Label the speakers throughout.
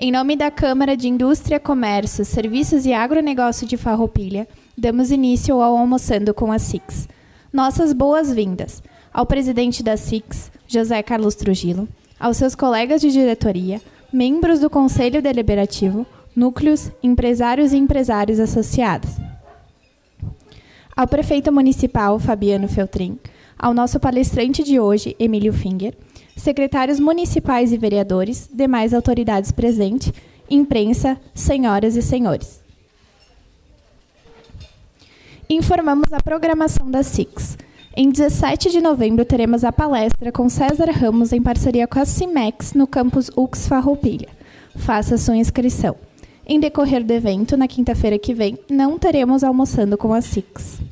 Speaker 1: Em nome da Câmara de Indústria, Comércio, Serviços e Agronegócio de Farroupilha, damos início ao Almoçando com a SIX. Nossas boas-vindas ao presidente da SIX, José Carlos Trujillo, aos seus colegas de diretoria, membros do Conselho Deliberativo, núcleos, empresários e empresários associados. Ao prefeito municipal, Fabiano Feltrin, ao nosso palestrante de hoje, Emílio Finger, secretários municipais e vereadores, demais autoridades presentes, imprensa, senhoras e senhores. Informamos a programação da SIX. Em 17 de novembro, teremos a palestra com César Ramos, em parceria com a CIMEX, no campus UX Farroupilha. Faça sua inscrição. Em decorrer do evento, na quinta-feira que vem, não teremos Almoçando com a SIX.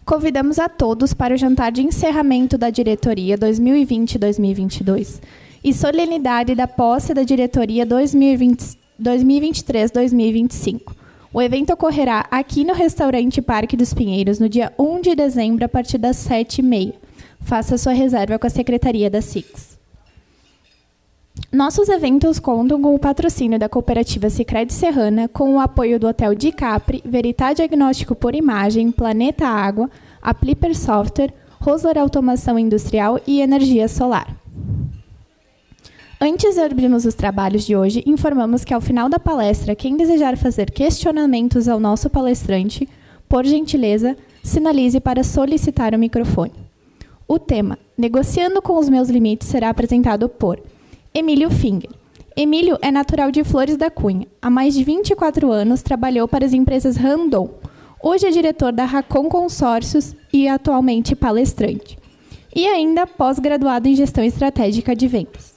Speaker 1: Convidamos a todos para o jantar de encerramento da diretoria 2020-2022 e solenidade da posse da diretoria 2023-2025. O evento ocorrerá aqui no restaurante Parque dos Pinheiros no dia 1 de dezembro, a partir das 7h30. Faça sua reserva com a Secretaria da SIX. Nossos eventos contam com o patrocínio da Cooperativa Sicredi Serrana, com o apoio do Hotel Di Capri, Veritá Diagnóstico por Imagem, Planeta Água, Apliper Software, Rosler Automação Industrial e Energia Solar. Antes de abrirmos os trabalhos de hoje, informamos que ao final da palestra, quem desejar fazer questionamentos ao nosso palestrante, por gentileza, sinalize para solicitar o microfone. O tema, Negociando com os Meus Limites, será apresentado por Emílio Finger. Emílio é natural de Flores da Cunha. Há mais de 24 anos trabalhou para as empresas Randon. Hoje é diretor da Racon Consórcios e atualmente palestrante. E ainda pós-graduado em Gestão Estratégica de Vendas.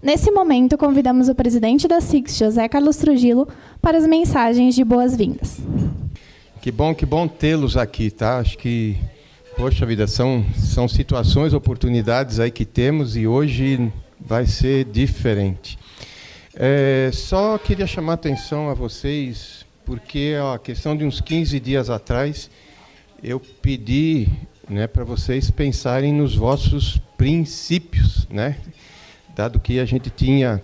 Speaker 1: Nesse momento, convidamos o presidente da SIX, José Carlos Trujillo, para as mensagens de boas-vindas.
Speaker 2: Que bom tê-los aqui, tá? Acho que, poxa vida, são situações, oportunidades aí que temos e hoje vai ser diferente. Só queria chamar a atenção a vocês, porque a questão de uns 15 dias atrás, eu pedi, né, para vocês pensarem nos vossos princípios, né? Dado que a gente tinha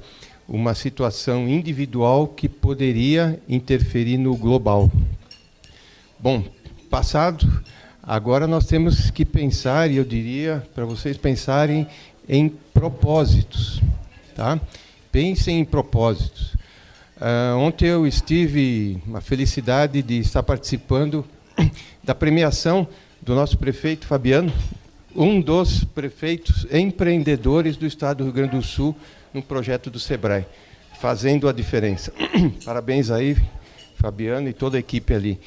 Speaker 2: uma situação individual que poderia interferir no global. Bom, passado, agora nós temos que pensar, e eu diria para vocês pensarem em propósitos, tá? Pensem em propósitos. Ontem eu estive uma felicidade de estar participando da premiação do nosso prefeito Fabiano, um dos prefeitos empreendedores do estado do Rio Grande do Sul, no projeto do Sebrae, fazendo a diferença. Parabéns aí, Fabiano, e toda a equipe ali.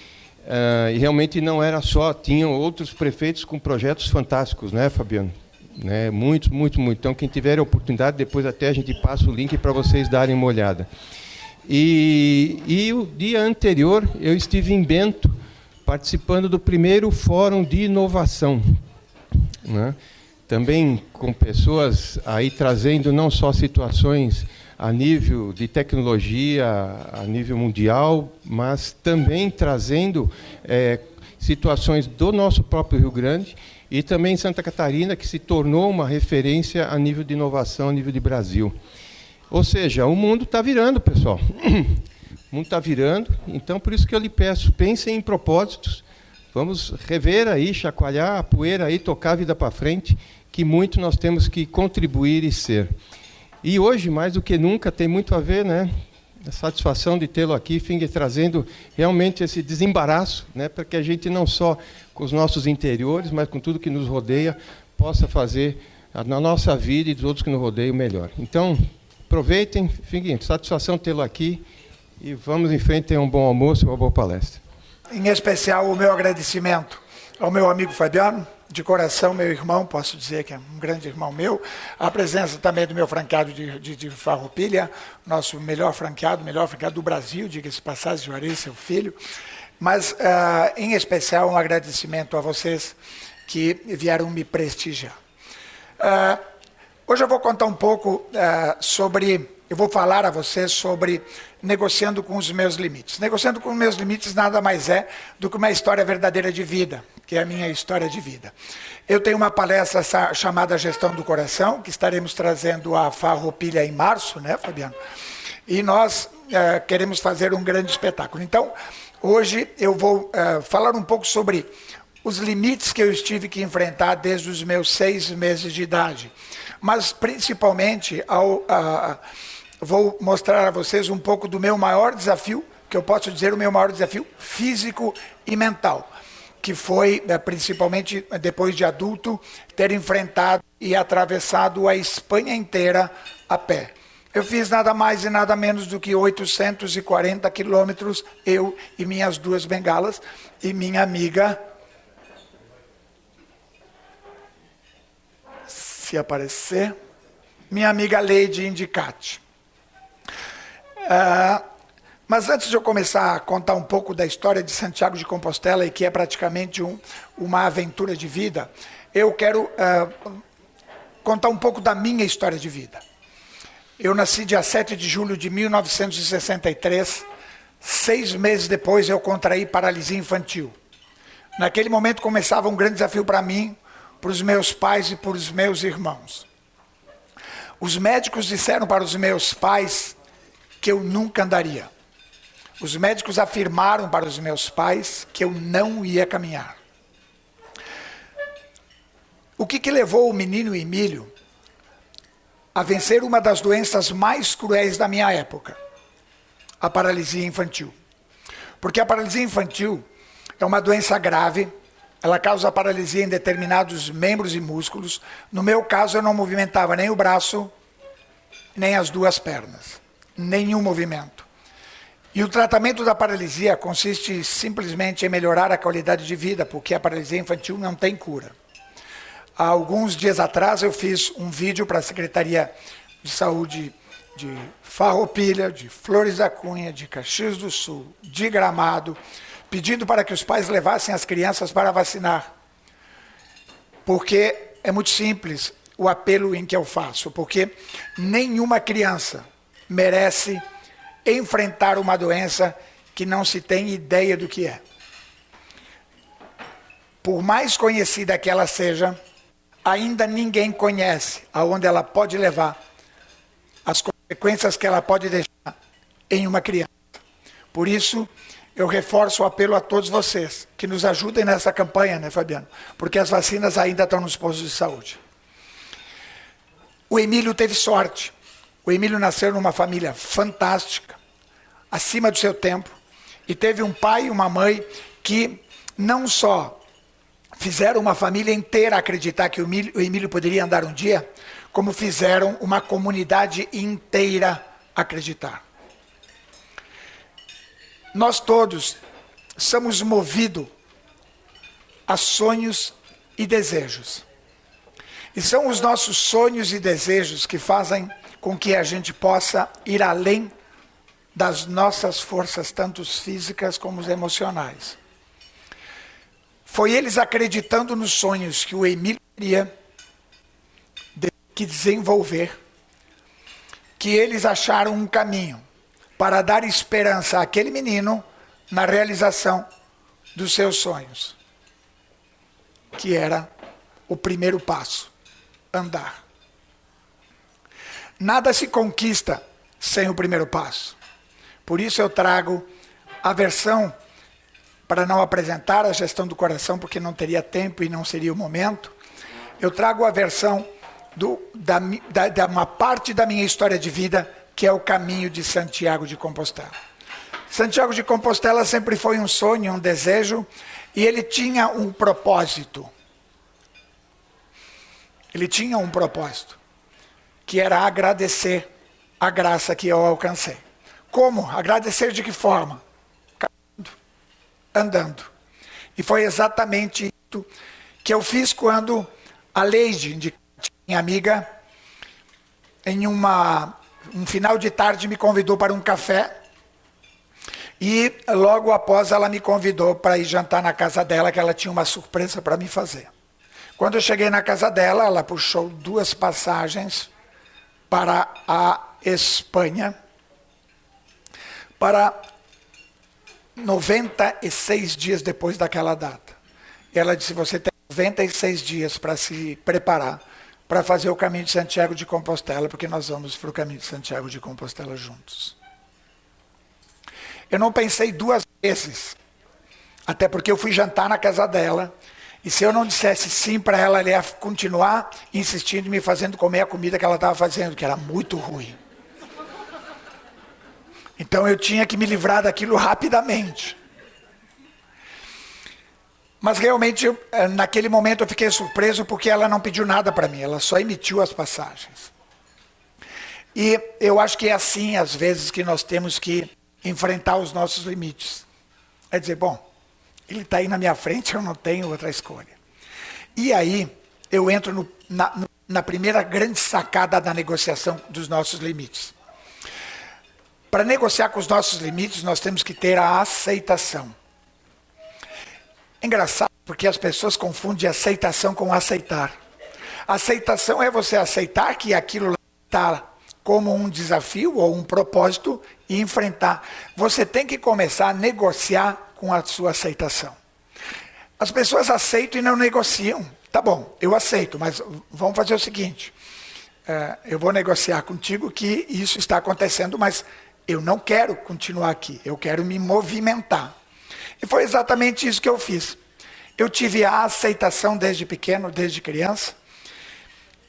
Speaker 2: E realmente não era só, tinham outros prefeitos com projetos fantásticos, né, Fabiano? Né, muito. Então, quem tiver a oportunidade, depois até a gente passa o link para vocês darem uma olhada. E o dia anterior eu estive em Bento, participando do primeiro Fórum de Inovação, né? Também com pessoas aí trazendo não só situações a nível de tecnologia, a nível mundial, mas também trazendo situações do nosso próprio Rio Grande e também Santa Catarina, que se tornou uma referência a nível de inovação, a nível de Brasil. Ou seja, o mundo está virando, pessoal. O mundo está virando, então por isso que eu lhe peço, pensem em propósitos, vamos rever aí, chacoalhar a poeira aí, tocar a vida para frente, que muito nós temos que contribuir e ser. E hoje, mais do que nunca, tem muito a ver, né? A satisfação de tê-lo aqui, Finger, trazendo realmente esse desembaraço, né? Para que a gente não só com os nossos interiores, mas com tudo que nos rodeia, possa fazer na nossa vida e dos outros que nos rodeiam melhor. Então, aproveitem, Finger, satisfação tê-lo aqui e vamos em frente, tenham um bom almoço e uma boa palestra.
Speaker 3: Em especial, o meu agradecimento ao meu amigo Fabiano, de coração, meu irmão, posso dizer que é um grande irmão meu, a presença também do meu franqueado de Farroupilha, nosso melhor franqueado do Brasil, diga-se passagem, Juarez, seu filho, mas, em especial, um agradecimento a vocês que vieram me prestigiar. Hoje eu vou contar um pouco eu vou falar a vocês sobre negociando com os meus limites. Negociando com os meus limites nada mais é do que uma história verdadeira de vida, que é a minha história de vida. Eu tenho uma palestra chamada Gestão do Coração, que estaremos trazendo a Farroupilha em março, né, Fabiano? E nós queremos fazer um grande espetáculo. Então, hoje eu vou falar um pouco sobre os limites que eu tive que enfrentar desde os meus 6 meses de idade. Mas, principalmente, vou mostrar a vocês um pouco do meu maior desafio, que eu posso dizer o meu maior desafio físico e mental, que foi, principalmente depois de adulto, ter enfrentado e atravessado a Espanha inteira a pé. Eu fiz nada mais e nada menos do que 840 quilômetros, eu e minhas 2 bengalas, e minha amiga, se aparecer, minha amiga Lady Indicati. Mas antes de eu começar a contar um pouco da história de Santiago de Compostela, e que é praticamente uma aventura de vida, eu quero contar um pouco da minha história de vida. Eu nasci dia 7 de julho de 1963, 6 meses depois eu contraí paralisia infantil. Naquele momento começava um grande desafio para mim, para os meus pais e para os meus irmãos. Os médicos disseram para os meus pais que eu nunca andaria. Os médicos afirmaram para os meus pais que eu não ia caminhar. O que levou o menino Emílio a vencer uma das doenças mais cruéis da minha época? A paralisia infantil. Porque a paralisia infantil é uma doença grave, ela causa paralisia em determinados membros e músculos. No meu caso, eu não movimentava nem o braço, nem as 2 pernas. Nenhum movimento. E o tratamento da paralisia consiste simplesmente em melhorar a qualidade de vida, porque a paralisia infantil não tem cura. Há alguns dias atrás eu fiz um vídeo para a Secretaria de Saúde de Farroupilha, de Flores da Cunha, de Caxias do Sul, de Gramado, pedindo para que os pais levassem as crianças para vacinar. Porque é muito simples o apelo em que eu faço, porque nenhuma criança merece enfrentar uma doença que não se tem ideia do que é. Por mais conhecida que ela seja, ainda ninguém conhece aonde ela pode levar, as consequências que ela pode deixar em uma criança. Por isso, eu reforço o apelo a todos vocês, que nos ajudem nessa campanha, né, Fabiano? Porque as vacinas ainda estão nos postos de saúde. O Emílio teve sorte. O Emílio nasceu numa família fantástica, acima do seu tempo, e teve um pai e uma mãe que não só fizeram uma família inteira acreditar que o Emílio poderia andar um dia, como fizeram uma comunidade inteira acreditar. Nós todos somos movidos a sonhos e desejos. E são os nossos sonhos e desejos que fazem com que a gente possa ir além das nossas forças, tanto físicas como emocionais. Foi eles acreditando nos sonhos que o Emílio queria desenvolver, que eles acharam um caminho para dar esperança àquele menino na realização dos seus sonhos, que era o primeiro passo, andar. Nada se conquista sem o primeiro passo. Por isso eu trago a versão, para não apresentar a gestão do coração, porque não teria tempo e não seria o momento, eu trago a versão da uma parte da minha história de vida, que é o caminho de Santiago de Compostela. Santiago de Compostela sempre foi um sonho, um desejo, e ele tinha um propósito. Ele tinha um propósito, que era agradecer a graça que eu alcancei. Como? Agradecer de que forma? Caminhando, andando. E foi exatamente isso que eu fiz quando a Leide, minha amiga, em um final de tarde me convidou para um café. E logo após ela me convidou para ir jantar na casa dela, que ela tinha uma surpresa para me fazer. Quando eu cheguei na casa dela, ela puxou 2 passagens para a Espanha, para 96 dias depois daquela data. E ela disse, você tem 96 dias para se preparar, para fazer o caminho de Santiago de Compostela, porque nós vamos para o caminho de Santiago de Compostela juntos. Eu não pensei 2 vezes, até porque eu fui jantar na casa dela, e se eu não dissesse sim para ela, ela ia continuar insistindo em me fazendo comer a comida que ela estava fazendo, que era muito ruim. Então eu tinha que me livrar daquilo rapidamente. Mas realmente, naquele momento eu fiquei surpreso porque ela não pediu nada para mim, ela só emitiu as passagens. E eu acho que é assim, às vezes, que nós temos que enfrentar os nossos limites. É dizer, bom, ele está aí na minha frente, eu não tenho outra escolha. E aí, eu entro na primeira grande sacada da negociação dos nossos limites. Para negociar com os nossos limites, nós temos que ter a aceitação. É engraçado, porque as pessoas confundem aceitação com aceitar. Aceitação é você aceitar que aquilo está como um desafio ou um propósito e enfrentar. Você tem que começar a negociar com a sua aceitação. As pessoas aceitam e não negociam. Tá bom, eu aceito, mas vamos fazer o seguinte. Eu vou negociar contigo que isso está acontecendo, mas eu não quero continuar aqui. Eu quero me movimentar. E foi exatamente isso que eu fiz. Eu tive a aceitação desde pequeno, desde criança,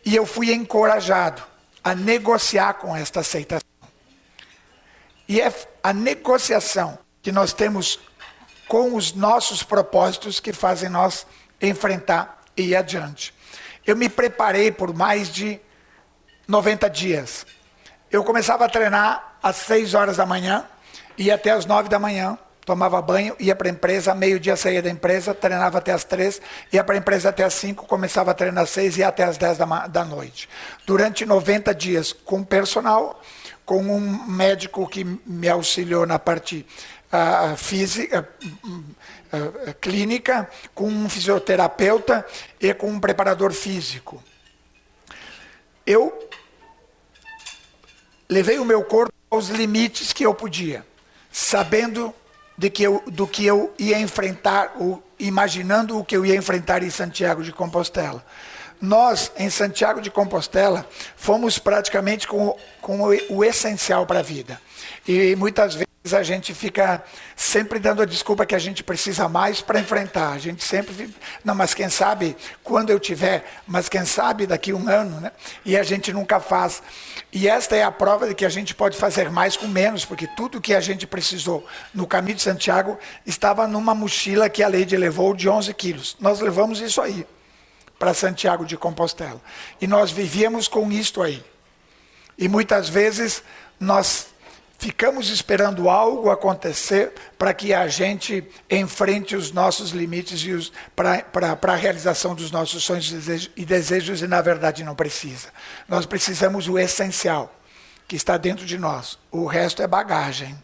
Speaker 3: e eu fui encorajado a negociar com esta aceitação. E é a negociação que nós temos com os nossos propósitos que fazem nós enfrentar e ir adiante. Eu me preparei por mais de 90 dias. Eu começava a treinar às 6 horas da manhã, ia até às 9 da manhã, tomava banho, ia para a empresa, meio-dia saía da empresa, treinava até às 3, ia para a empresa até às 5, começava a treinar às 6 e ia até às 10 da noite. Durante 90 dias, com personal, com um médico que me auxiliou na parte física, clínica, com um fisioterapeuta e com um preparador físico. Eu levei o meu corpo aos limites que eu podia, sabendo do que eu ia enfrentar, imaginando o que eu ia enfrentar em Santiago de Compostela. Nós, em Santiago de Compostela, fomos praticamente com o essencial para a vida. E muitas vezes a gente fica sempre dando a desculpa que a gente precisa mais para enfrentar. A gente sempre, não, mas quem sabe quando eu tiver, mas quem sabe daqui a um ano, né? E a gente nunca faz. E esta é a prova de que a gente pode fazer mais com menos, porque tudo que a gente precisou no caminho de Santiago estava numa mochila que a Leide levou de 11 quilos. Nós levamos isso aí para Santiago de Compostela. E nós vivíamos com isto aí. E muitas vezes nós ficamos esperando algo acontecer para que a gente enfrente os nossos limites para a realização dos nossos sonhos e desejos, e na verdade não precisa. Nós precisamos o essencial, que está dentro de nós. O resto é bagagem.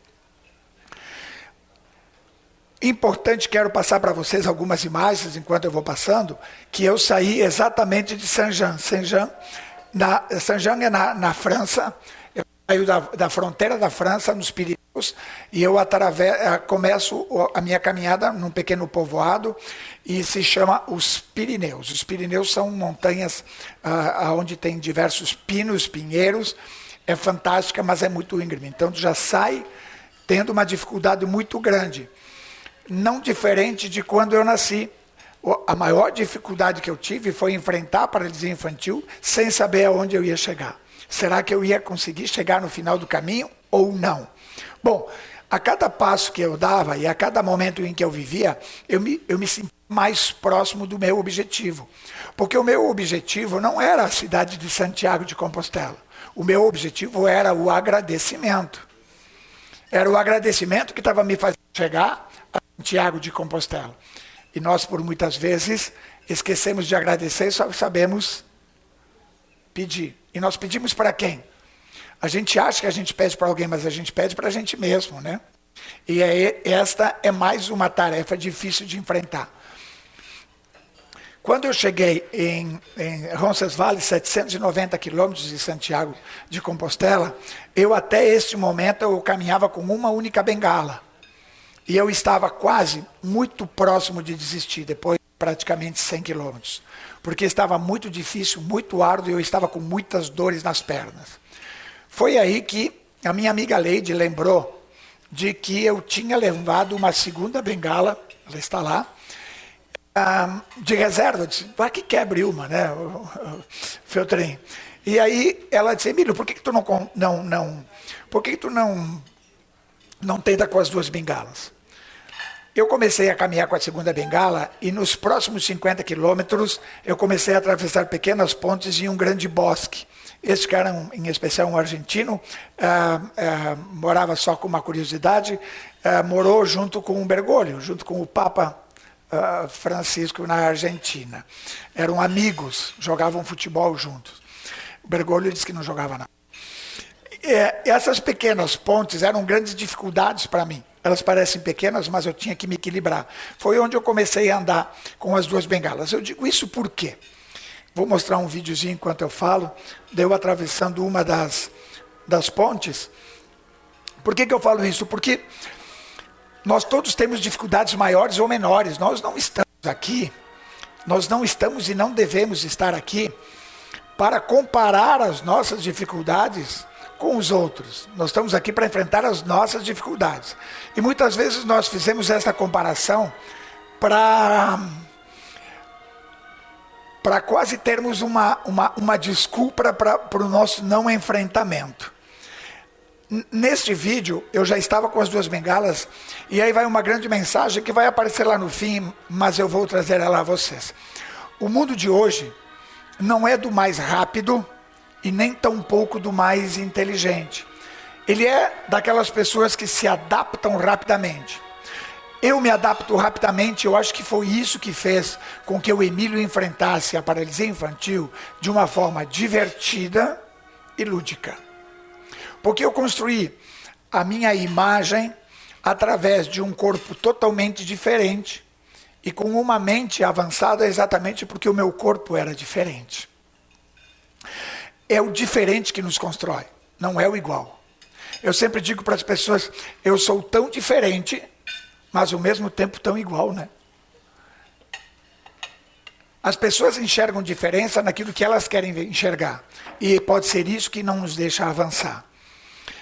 Speaker 3: Importante, quero passar para vocês algumas imagens, enquanto eu vou passando, que eu saí exatamente de Saint-Jean. Saint-Jean é na França. Eu saio da fronteira da França, nos Pirineus, e eu começo a minha caminhada num pequeno povoado, e se chama os Pirineus. Os Pirineus são montanhas onde tem diversos pinos, pinheiros. É fantástica, mas é muito íngreme. Então, tu já sai tendo uma dificuldade muito grande. Não diferente de quando eu nasci. A maior dificuldade que eu tive foi enfrentar a paralisia infantil sem saber aonde eu ia chegar. Será que eu ia conseguir chegar no final do caminho ou não? Bom, a cada passo que eu dava e a cada momento em que eu vivia, eu me sentia mais próximo do meu objetivo. Porque o meu objetivo não era a cidade de Santiago de Compostela. O meu objetivo era o agradecimento. Era o agradecimento que estava me fazendo chegar a Santiago de Compostela. E nós, por muitas vezes, esquecemos de agradecer e só sabemos pedir. E nós pedimos para quem? A gente acha que a gente pede para alguém, mas a gente pede para a gente mesmo, né? E esta é mais uma tarefa difícil de enfrentar. Quando eu cheguei em Roncesvalles, 790 quilômetros de Santiago de Compostela, eu até este momento eu caminhava com uma única bengala. E eu estava quase muito próximo de desistir, depois de praticamente 100 quilômetros. Porque estava muito difícil, muito árduo, e eu estava com muitas dores nas pernas. Foi aí que a minha amiga Leide lembrou de que eu tinha levado uma segunda bengala, ela está lá, de reserva. Eu disse, vai que quebre uma, né, o Feltrin. E aí ela disse, Emílio, por que tu não tenta com as duas bengalas? Eu comecei a caminhar com a segunda bengala e nos próximos 50 quilômetros eu comecei a atravessar pequenas pontes e um grande bosque. Este cara, em especial um argentino, morava, só com uma curiosidade, morou junto com um Bergoglio, junto com o Papa Francisco na Argentina. Eram amigos, jogavam futebol juntos. O Bergoglio disse que não jogava nada. Essas pequenas pontes eram grandes dificuldades para mim. Elas parecem pequenas, mas eu tinha que me equilibrar. Foi onde eu comecei a andar com as duas bengalas. Eu digo isso por quê? Vou mostrar um videozinho enquanto eu falo, eu atravessando uma das pontes. Por que eu falo isso? Porque nós todos temos dificuldades maiores ou menores. Nós não estamos aqui, nós não estamos e não devemos estar aqui para comparar as nossas dificuldades com os outros. Nós estamos aqui para enfrentar as nossas dificuldades. E muitas vezes nós fizemos essa comparação para quase termos uma desculpa para o nosso não enfrentamento. Neste vídeo, eu já estava com as duas bengalas, e aí vai uma grande mensagem que vai aparecer lá no fim, mas eu vou trazer ela a vocês. O mundo de hoje não é do mais rápido, e nem tampouco do mais inteligente. Ele é daquelas pessoas que se adaptam rapidamente. Eu me adapto rapidamente, eu acho que foi isso que fez com que o Emílio enfrentasse a paralisia infantil de uma forma divertida e lúdica. Porque eu construí a minha imagem através de um corpo totalmente diferente e com uma mente avançada exatamente porque o meu corpo era diferente. É o diferente que nos constrói, não é o igual. Eu sempre digo para as pessoas, eu sou tão diferente, mas ao mesmo tempo tão igual, né? As pessoas enxergam diferença naquilo que elas querem enxergar. E pode ser isso que não nos deixa avançar.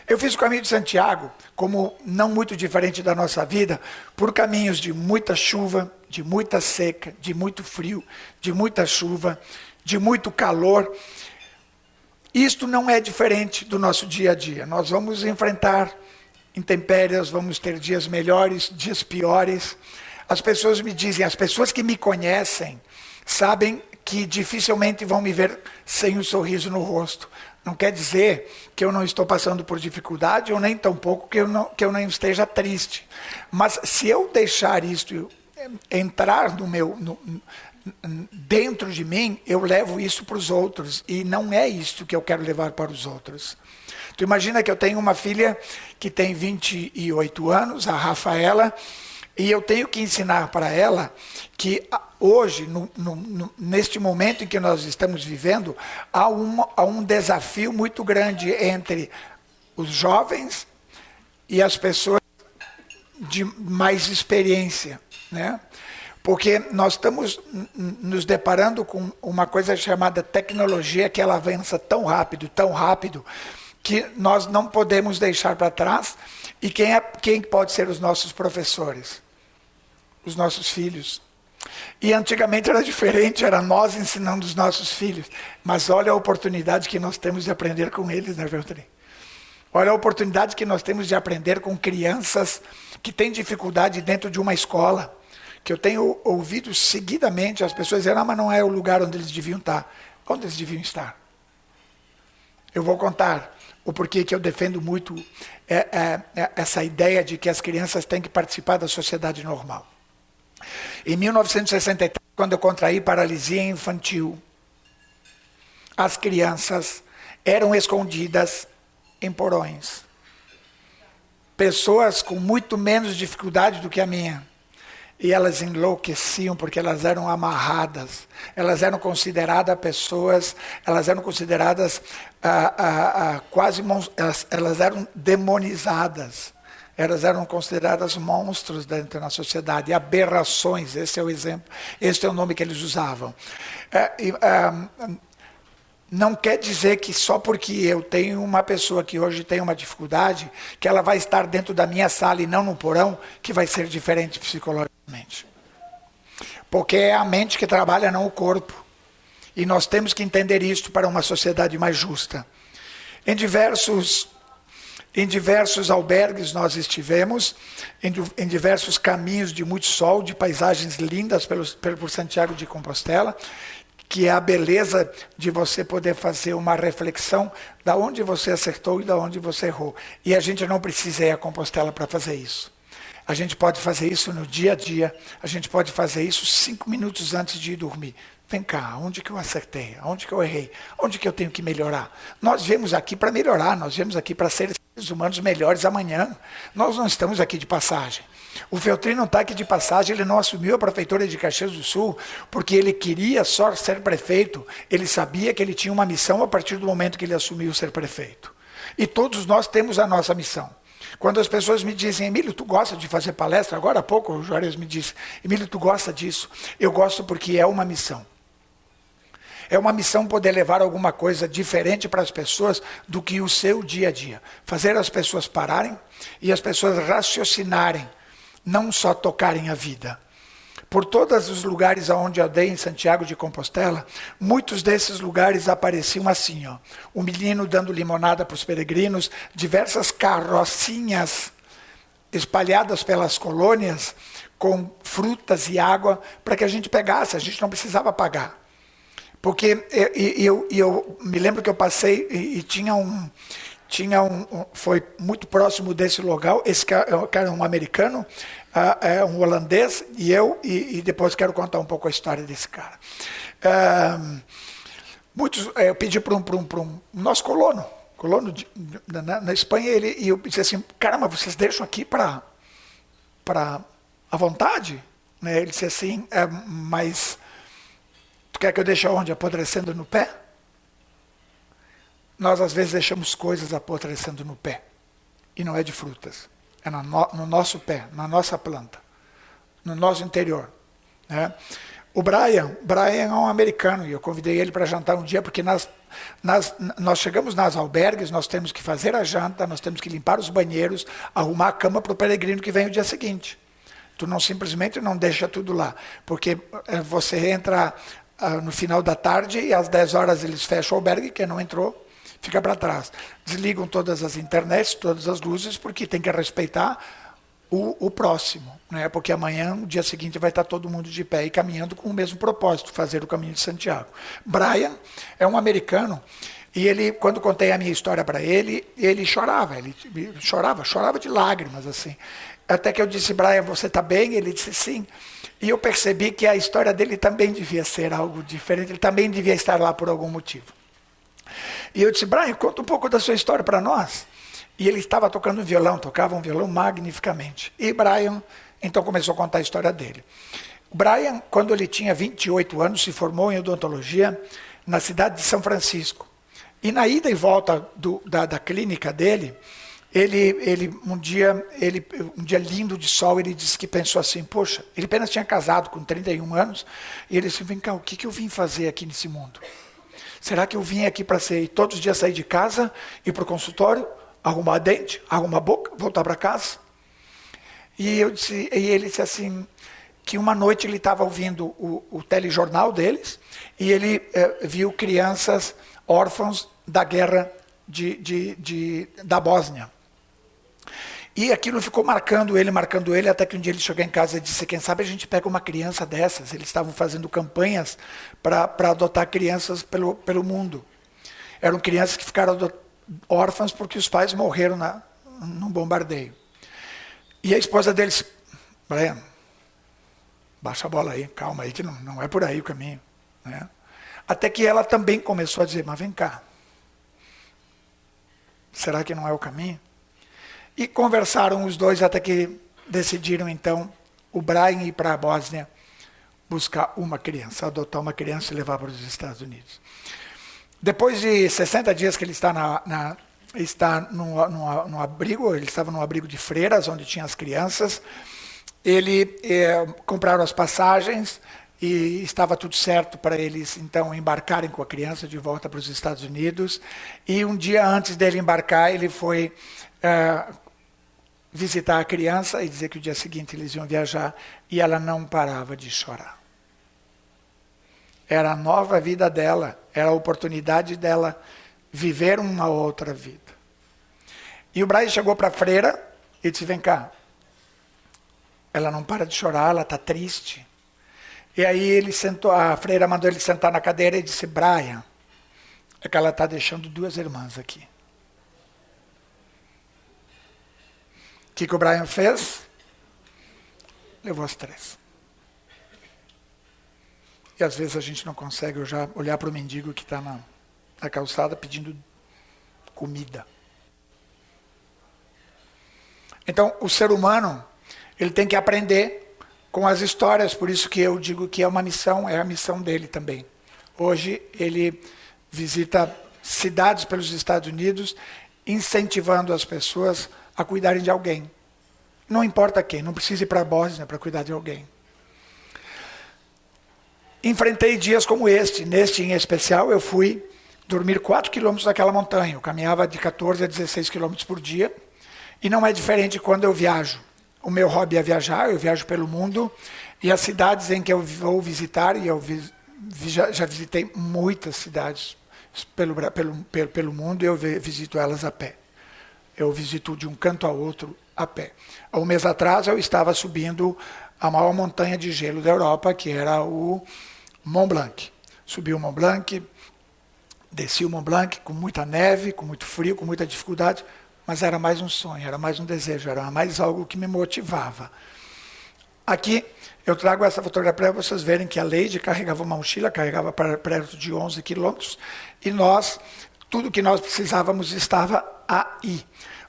Speaker 3: Eu fiz o caminho de Santiago, como não muito diferente da nossa vida, por caminhos de muita chuva, de muita seca, de muito frio, de muita chuva, de muito calor. Isto não é diferente do nosso dia a dia. Nós vamos enfrentar intempéries, vamos ter dias melhores, dias piores. As pessoas me dizem, as pessoas que me conhecem, sabem que dificilmente vão me ver sem um sorriso no rosto. Não quer dizer que eu não estou passando por dificuldade, ou nem tampouco que eu não esteja triste. Mas se eu deixar isto entrar dentro de mim, eu levo isso para os outros, e não é isso que eu quero levar para os outros. Tu imagina que eu tenho uma filha que tem 28 anos, a Rafaela, e eu tenho que ensinar para ela que hoje, neste momento em que nós estamos vivendo, há um desafio muito grande entre os jovens e as pessoas de mais experiência, né? Porque nós estamos nos deparando com uma coisa chamada tecnologia, que ela avança tão rápido, que nós não podemos deixar para trás. E quem pode ser os nossos professores? Os nossos filhos. E antigamente era diferente, era nós ensinando os nossos filhos. Mas olha a oportunidade que nós temos de aprender com eles, né, Veltri? Olha a oportunidade que nós temos de aprender com crianças que têm dificuldade dentro de uma escola. Que eu tenho ouvido seguidamente as pessoas dizerem, mas não é o lugar onde eles deviam estar. Onde eles deviam estar? Eu vou contar o porquê que eu defendo muito essa ideia de que as crianças têm que participar da sociedade normal. Em 1963, quando eu contraí paralisia infantil, as crianças eram escondidas em porões. Pessoas com muito menos dificuldade do que a minha. E elas enlouqueciam porque elas eram amarradas, elas eram consideradas pessoas, elas eram consideradas elas eram demonizadas, elas eram consideradas monstros dentro da sociedade, aberrações, esse é o exemplo, esse é o nome que eles usavam. Não quer dizer que só porque eu tenho uma pessoa que hoje tem uma dificuldade, que ela vai estar dentro da minha sala e não no porão, que vai ser diferente psicologicamente. Porque é a mente que trabalha, não o corpo. E nós temos que entender isso para uma sociedade mais justa. Em diversos albergues nós estivemos, em diversos caminhos de muito sol, de paisagens lindas por Santiago de Compostela, que é a beleza de você poder fazer uma reflexão da onde você acertou e da onde você errou. E a gente não precisa ir a Compostela para fazer isso. A gente pode fazer isso no dia a dia, a gente pode fazer isso 5 minutos antes de ir dormir. Vem cá, onde que eu acertei? Onde que eu errei? Onde que eu tenho que melhorar? Nós viemos aqui para melhorar, nós viemos aqui para ser seres humanos melhores amanhã. Nós não estamos aqui de passagem. O Feltrin não está aqui de passagem, ele não assumiu a prefeitura de Caxias do Sul porque ele queria só ser prefeito. Ele sabia que ele tinha uma missão a partir do momento que ele assumiu ser prefeito. E todos nós temos a nossa missão. Quando as pessoas me dizem, Emílio, tu gosta de fazer palestra? Agora há pouco o Juarez me disse, Emílio, tu gosta disso? Eu gosto porque é uma missão. É uma missão poder levar alguma coisa diferente para as pessoas do que o seu dia a dia. Fazer as pessoas pararem e as pessoas raciocinarem, não só tocarem a vida. Por todos os lugares onde eu dei em Santiago de Compostela, muitos desses lugares apareciam assim, ó, um menino dando limonada para os peregrinos, diversas carrocinhas espalhadas pelas colônias, com frutas e água, para que a gente pegasse, a gente não precisava pagar. Porque eu me lembro que eu passei e foi muito próximo desse local, esse cara é um americano, um holandês, e depois quero contar um pouco a história desse cara. Eu pedi para um nosso colono na Espanha, e eu disse assim, caramba, vocês deixam aqui para à vontade? Ele disse assim, mas tu quer que eu deixe onde? Apodrecendo no pé? Nós às vezes deixamos coisas apodrecendo no pé, e não é de frutas. É no nosso pé, na nossa planta, no nosso interior. Né? O Brian é um americano, e eu convidei ele para jantar um dia, porque nós chegamos nas albergues, nós temos que fazer a janta, nós temos que limpar os banheiros, arrumar a cama para o peregrino que vem o dia seguinte. Tu não simplesmente não deixa tudo lá, porque você entra no final da tarde e às 10 horas eles fecham o albergue, quem não entrou fica para trás. Desligam todas as internets, todas as luzes, porque tem que respeitar o próximo, né? Porque amanhã, no dia seguinte, vai estar todo mundo de pé e caminhando com o mesmo propósito, fazer o caminho de Santiago. Brian é um americano, e ele, quando contei a minha história para ele chorava de lágrimas, assim. Até que eu disse, Brian, você está bem? Ele disse sim. E eu percebi que a história dele também devia ser algo diferente, ele também devia estar lá por algum motivo. E eu disse, Brian, conta um pouco da sua história para nós. E ele estava tocando violão, tocava um violão magnificamente. E Brian, então, começou a contar a história dele. O Brian, quando ele tinha 28 anos, se formou em odontologia na cidade de São Francisco. E na ida e volta da clínica dele, um dia lindo de sol, ele disse que pensou assim, poxa, ele apenas tinha casado com 31 anos, e ele disse, vem cá, o que eu vim fazer aqui nesse mundo? Será que eu vim aqui para todos os dias sair de casa, ir para o consultório, arrumar dente, arrumar boca, voltar para casa? E ele disse assim, que uma noite ele estava ouvindo o telejornal deles, e ele viu crianças órfãos da guerra da Bósnia. E aquilo ficou marcando ele, até que um dia ele chegou em casa e disse, quem sabe a gente pega uma criança dessas. Eles estavam fazendo campanhas para adotar crianças pelo mundo. Eram crianças que ficaram órfãs porque os pais morreram num bombardeio. E a esposa dele disse, Brian, baixa a bola aí, calma aí, que não é por aí o caminho. Né? Até que ela também começou a dizer, mas vem cá, será que não é o caminho? E conversaram os dois até que decidiram, então, o Brian ir para a Bósnia buscar uma criança, adotar uma criança e levar para os Estados Unidos. Depois de 60 dias que ele está no abrigo, ele estava num abrigo de freiras, onde tinha as crianças, compraram as passagens e estava tudo certo para eles, então, embarcarem com a criança de volta para os Estados Unidos. E um dia antes dele embarcar, ele foi visitar a criança e dizer que o dia seguinte eles iam viajar, e ela não parava de chorar. Era a nova vida dela, era a oportunidade dela viver uma outra vida. E o Brian chegou para a freira e disse, vem cá, ela não para de chorar, ela está triste. E aí a freira mandou ele sentar na cadeira e disse, Brian, é que ela está deixando 2 irmãs aqui. O que o Brian fez? Levou as 3. E às vezes a gente não consegue já olhar para o mendigo que está na calçada pedindo comida. Então, o ser humano, ele tem que aprender com as histórias, por isso que eu digo que é uma missão, é a missão dele também. Hoje ele visita cidades pelos Estados Unidos, incentivando as pessoas a cuidarem de alguém. Não importa quem, não precisa ir para a Bósnia para cuidar de alguém. Enfrentei dias como neste em especial eu fui dormir 4 quilômetros naquela montanha, eu caminhava de 14 a 16 quilômetros por dia, e não é diferente quando eu viajo. O meu hobby é viajar, eu viajo pelo mundo, e as cidades em que eu vou visitar, e eu já visitei muitas cidades pelo mundo, eu visito elas a pé. Eu visito de um canto ao outro a pé. Há um mês atrás eu estava subindo a maior montanha de gelo da Europa, que era o Mont Blanc. Subi o Mont Blanc, desci o Mont Blanc com muita neve, com muito frio, com muita dificuldade, mas era mais um sonho, era mais um desejo, era mais algo que me motivava. Aqui eu trago essa fotografia para vocês verem que a Leide carregava uma mochila, carregava perto de 11 quilômetros, e tudo que nós precisávamos estava aí.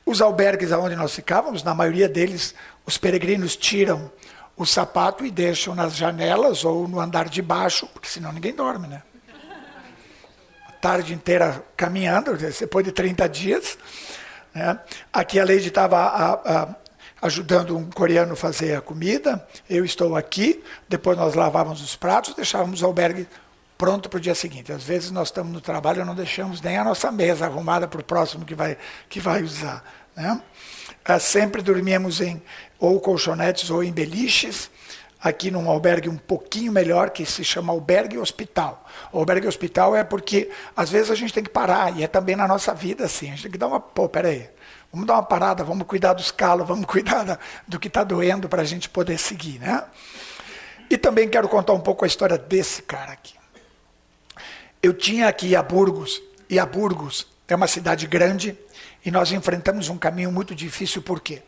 Speaker 3: Os albergues onde nós ficávamos, na maioria deles, os peregrinos tiram o sapato e deixam nas janelas ou no andar de baixo, porque senão ninguém dorme, né? A tarde inteira caminhando, depois de 30 dias. Né? Aqui a Leide estava ajudando um coreano a fazer a comida, eu estou aqui, depois nós lavávamos os pratos, deixávamos o albergue pronto para o dia seguinte. Às vezes nós estamos no trabalho e não deixamos nem a nossa mesa arrumada para o próximo que vai usar. Né? Sempre dormíamos em ou colchonetes ou em beliches, aqui num albergue um pouquinho melhor, que se chama albergue hospital. O albergue hospital é porque às vezes a gente tem que parar, e é também na nossa vida assim, a gente tem que dar peraí, vamos dar uma parada, vamos cuidar dos calos, vamos cuidar do que está doendo para a gente poder seguir. Né? E também quero contar um pouco a história desse cara aqui. Eu tinha aqui Burgos, e Burgos é uma cidade grande, e nós enfrentamos um caminho muito difícil, por quê?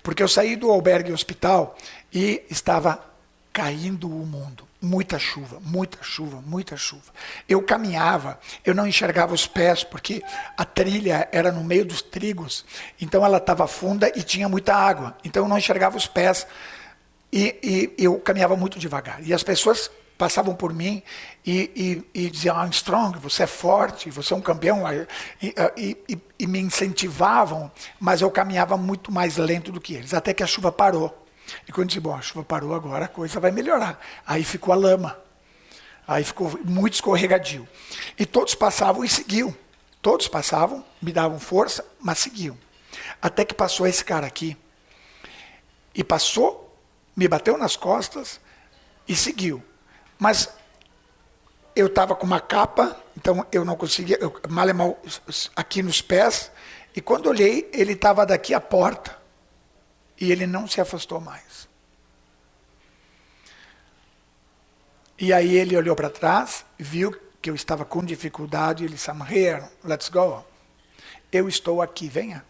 Speaker 3: Porque eu saí do albergue hospital e estava caindo o mundo. Muita chuva, muita chuva, muita chuva. Eu caminhava, eu não enxergava os pés, porque a trilha era no meio dos trigos, então ela estava funda e tinha muita água, então eu não enxergava os pés, e eu caminhava muito devagar. E as pessoas passavam por mim e diziam, Armstrong, você é forte, você é um campeão, e me incentivavam, mas eu caminhava muito mais lento do que eles, até que a chuva parou. E quando eu disse, bom, a chuva parou agora, a coisa vai melhorar. Aí ficou a lama. Aí ficou muito escorregadio. E todos passavam e seguiam. Todos passavam, me davam força, mas seguiam. Até que passou esse cara aqui. E passou, me bateu nas costas e seguiu. Mas eu estava com uma capa, então eu não conseguia, mal e mal aqui nos pés. E quando olhei, ele estava daqui à porta. E ele não se afastou mais. E aí ele olhou para trás, viu que eu estava com dificuldade, e ele disse, I'm here, let's go. Eu estou aqui, venha.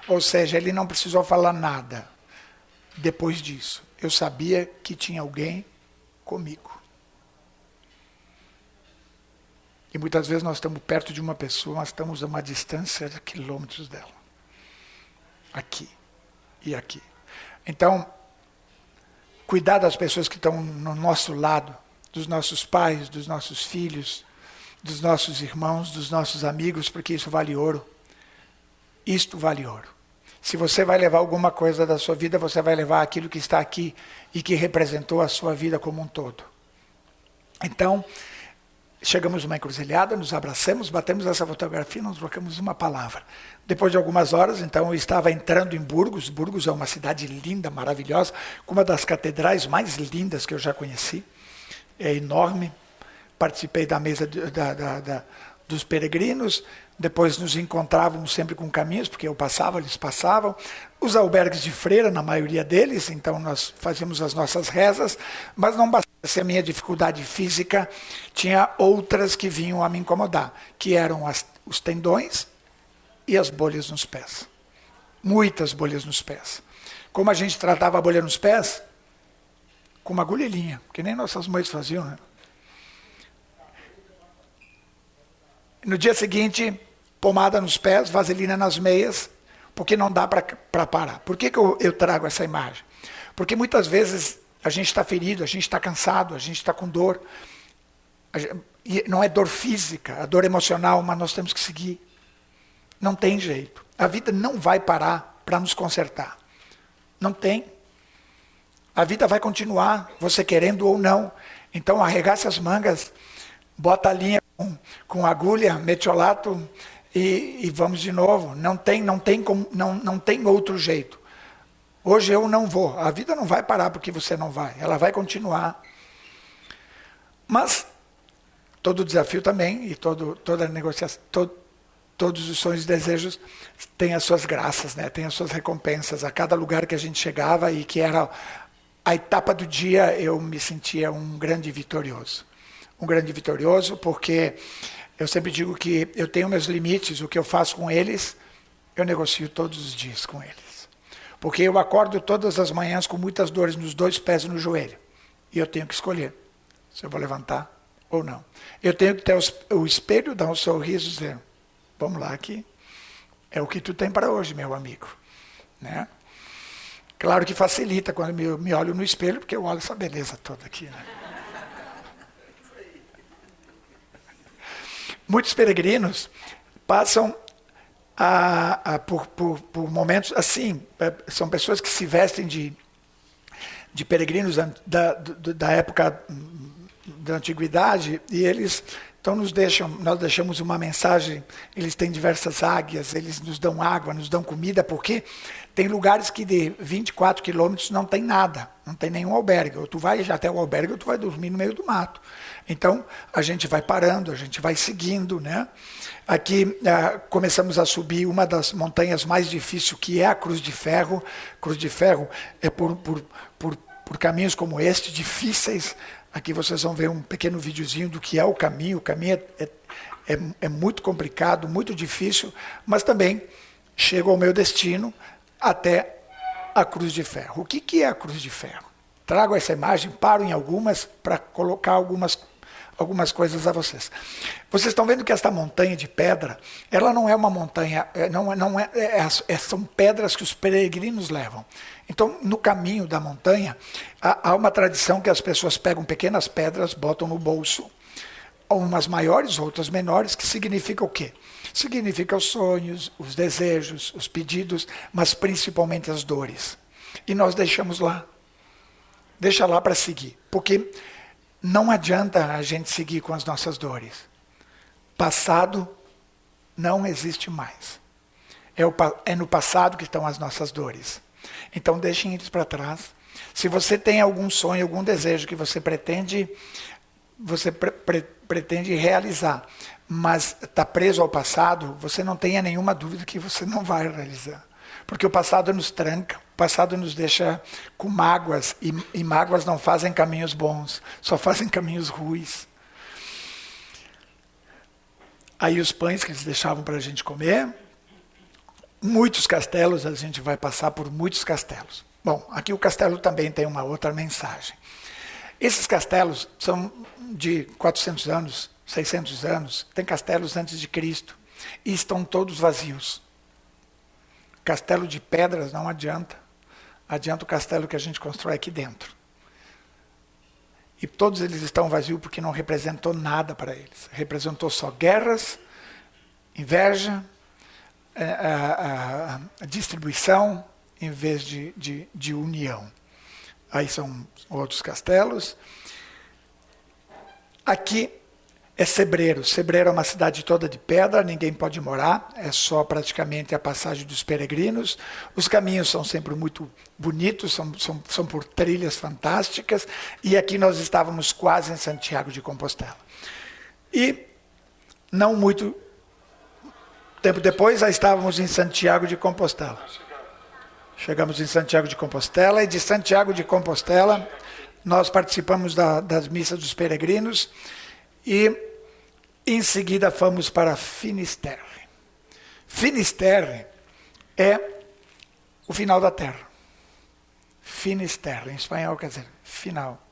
Speaker 3: Ou seja, ele não precisou falar nada. Depois disso, eu sabia que tinha alguém comigo. E muitas vezes nós estamos perto de uma pessoa, nós estamos a uma distância de quilômetros dela. Aqui. E aqui. Então, cuidar das pessoas que estão no nosso lado, dos nossos pais, dos nossos filhos, dos nossos irmãos, dos nossos amigos, porque isso vale ouro. Isto vale ouro. Se você vai levar alguma coisa da sua vida, você vai levar aquilo que está aqui e que representou a sua vida como um todo. Então, chegamos numa encruzilhada, nos abracemos, batemos essa fotografia, nos trocamos uma palavra. Depois de algumas horas, então, eu estava entrando em Burgos. Burgos é uma cidade linda, maravilhosa, com uma das catedrais mais lindas que eu já conheci. É enorme. Participei da mesa dos peregrinos. Depois nos encontrávamos sempre com caminhos, porque eu passava, eles passavam. Os albergues de freira, na maioria deles, então nós fazíamos as nossas rezas, mas não bastasse a minha dificuldade física, tinha outras que vinham a me incomodar, que eram os tendões e as bolhas nos pés. Muitas bolhas nos pés. Como a gente tratava a bolha nos pés? Com uma agulhinha, que nem nossas mães faziam, né? No dia seguinte, pomada nos pés, vaselina nas meias, porque não dá para parar. Por que eu trago essa imagem? Porque muitas vezes a gente está ferido, a gente está cansado, a gente está com dor. E não é dor física, a dor emocional, mas nós temos que seguir. Não tem jeito. A vida não vai parar para nos consertar. Não tem. A vida vai continuar, você querendo ou não. Então arregaça as mangas, bota a linha com agulha, metiolato e vamos de novo. Não tem outro jeito. Hoje eu não vou. A vida não vai parar porque você não vai. Ela vai continuar. Mas todo desafio também e toda negociação, todos os sonhos e desejos têm as suas graças, né? Tem as suas recompensas. A cada lugar que a gente chegava e que era a etapa do dia, eu me sentia um grande vitorioso. Um grande vitorioso, porque eu sempre digo que eu tenho meus limites, o que eu faço com eles, eu negocio todos os dias com eles. Porque eu acordo todas as manhãs com muitas dores nos 2 pés e no joelho. E eu tenho que escolher se eu vou levantar ou não. Eu tenho que ter o espelho, dar um sorriso e dizer, vamos lá aqui, é o que tu tem para hoje, meu amigo. Né? Claro que facilita quando eu me olho no espelho, porque eu olho essa beleza toda aqui. Né? Muitos peregrinos passam por momentos assim. São pessoas que se vestem de peregrinos da época da antiguidade e eles então nós deixamos uma mensagem. Eles têm diversas águias, eles nos dão água, nos dão comida, porque tem lugares que de 24 quilômetros não tem nada, não tem nenhum albergue. Ou tu vai até o albergue ou tu vai dormir no meio do mato. Então, a gente vai parando, a gente vai seguindo. Né? Aqui começamos a subir uma das montanhas mais difíceis, que é a Cruz de Ferro. Cruz de Ferro é por caminhos como este, difíceis. Aqui vocês vão ver um pequeno videozinho do que é o caminho. O caminho é muito complicado, muito difícil, mas também chego ao meu destino até a Cruz de Ferro. O que é a Cruz de Ferro? Trago essa imagem, paro em algumas para colocar algumas coisas a vocês. Vocês estão vendo que esta montanha de pedra, ela não é uma montanha, são pedras que os peregrinos levam. Então, no caminho da montanha, há uma tradição que as pessoas pegam pequenas pedras, botam no bolso, umas maiores, outras menores, que significa o quê? Significa os sonhos, os desejos, os pedidos, mas principalmente as dores. E nós deixamos lá. Deixa lá para seguir. Porque não adianta a gente seguir com as nossas dores. Passado não existe mais. É no passado que estão as nossas dores. Então deixem eles para trás. Se você tem algum sonho, algum desejo que você pretende realizar, mas está preso ao passado, você não tenha nenhuma dúvida que você não vai realizar. Porque o passado nos tranca, o passado nos deixa com mágoas, e mágoas não fazem caminhos bons, só fazem caminhos ruins. Aí os pães que eles deixavam para a gente comer, muitos castelos, a gente vai passar por muitos castelos. Bom, aqui o castelo também tem uma outra mensagem. Esses castelos são de 400 anos, 600 anos, tem castelos antes de Cristo, e estão todos vazios. Castelo de pedras não adianta. Adianta o castelo que a gente constrói aqui dentro. E todos eles estão vazios porque não representou nada para eles. Representou só guerras, inveja, a distribuição em vez de união. Aí são outros castelos. Aqui é Sebreiro. Sebreiro é uma cidade toda de pedra, ninguém pode morar, é só praticamente a passagem dos peregrinos. Os caminhos são sempre muito bonitos, são por trilhas fantásticas, e aqui nós estávamos quase em Santiago de Compostela. E não muito tempo depois, já estávamos em Santiago de Compostela. Chegamos em Santiago de Compostela, e de Santiago de Compostela nós participamos das missas dos peregrinos, e em seguida fomos para Finisterre. Finisterre é o final da terra. Finisterre, em espanhol quer dizer final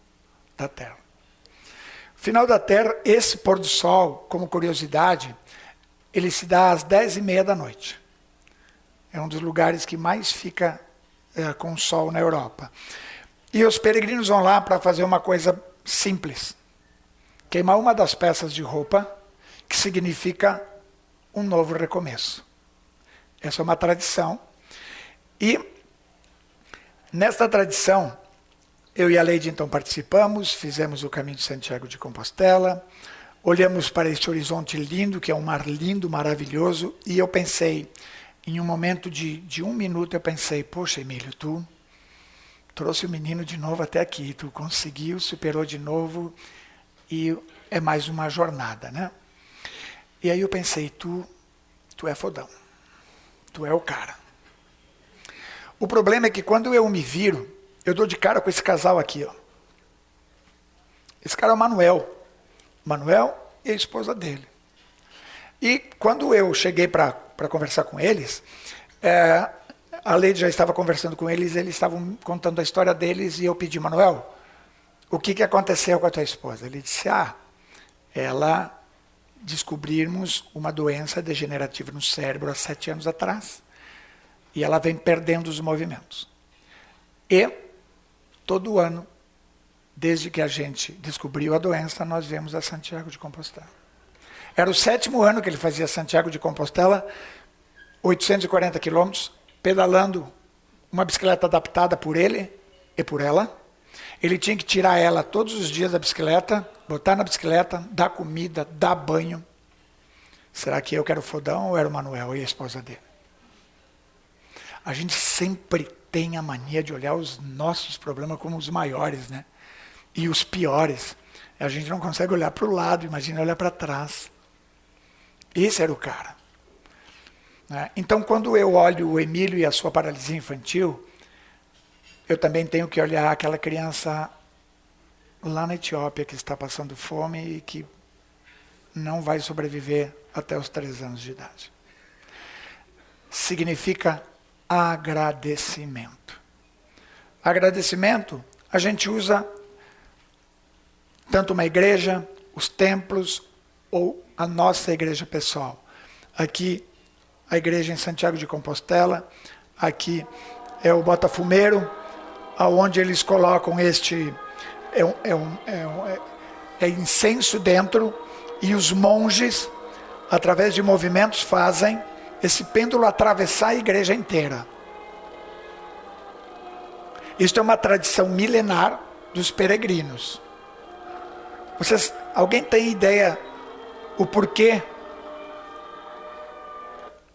Speaker 3: da terra. Final da terra, esse pôr do sol, como curiosidade, ele se dá às 10h30 da noite. É um dos lugares que mais fica com sol na Europa. E os peregrinos vão lá para fazer uma coisa simples. Queimar uma das peças de roupa, que significa um novo recomeço. Essa é uma tradição. E nesta tradição, eu e a Leide então participamos, fizemos o caminho de Santiago de Compostela, olhamos para este horizonte lindo, que é um mar lindo, maravilhoso, e eu pensei, em um momento de 1 minuto, eu pensei, poxa, Emílio, tu trouxe o menino de novo até aqui, tu conseguiu, superou de novo, e é mais uma jornada, né? E aí eu pensei, tu é fodão, tu é o cara. O problema é que quando eu me viro, eu dou de cara com esse casal aqui, ó. Esse cara é o Manuel. Manuel e a esposa dele. E quando eu cheguei para conversar com eles, a Leide já estava conversando com eles estavam contando a história deles, e eu pedi, Manuel, o que aconteceu com a tua esposa? Ele disse, ela descobrimos uma doença degenerativa no cérebro há 7 anos atrás, e ela vem perdendo os movimentos. E todo ano, desde que a gente descobriu a doença, nós viemos a Santiago de Compostela. Era o 7º ano que ele fazia Santiago de Compostela, 840 quilômetros, pedalando uma bicicleta adaptada por ele e por ela. Ele tinha que tirar ela todos os dias da bicicleta, botar na bicicleta, dar comida, dar banho. Será que eu que era o fodão ou era o Manuel e a esposa dele? A gente sempre tem a mania de olhar os nossos problemas como os maiores, né? E os piores. A gente não consegue olhar para o lado, imagina olhar para trás. Esse era o cara. Então, quando eu olho o Emílio e a sua paralisia infantil, eu também tenho que olhar aquela criança lá na Etiópia que está passando fome e que não vai sobreviver até os 3 anos de idade. Significa agradecimento. Agradecimento a gente usa tanto uma igreja, os templos ou a nossa igreja pessoal. Aqui, a igreja em Santiago de Compostela, aqui é o Botafumeiro, aonde eles colocam este incenso dentro, e os monges, através de movimentos, fazem esse pêndulo atravessar a igreja inteira. Isto é uma tradição milenar dos peregrinos. Alguém tem ideia o porquê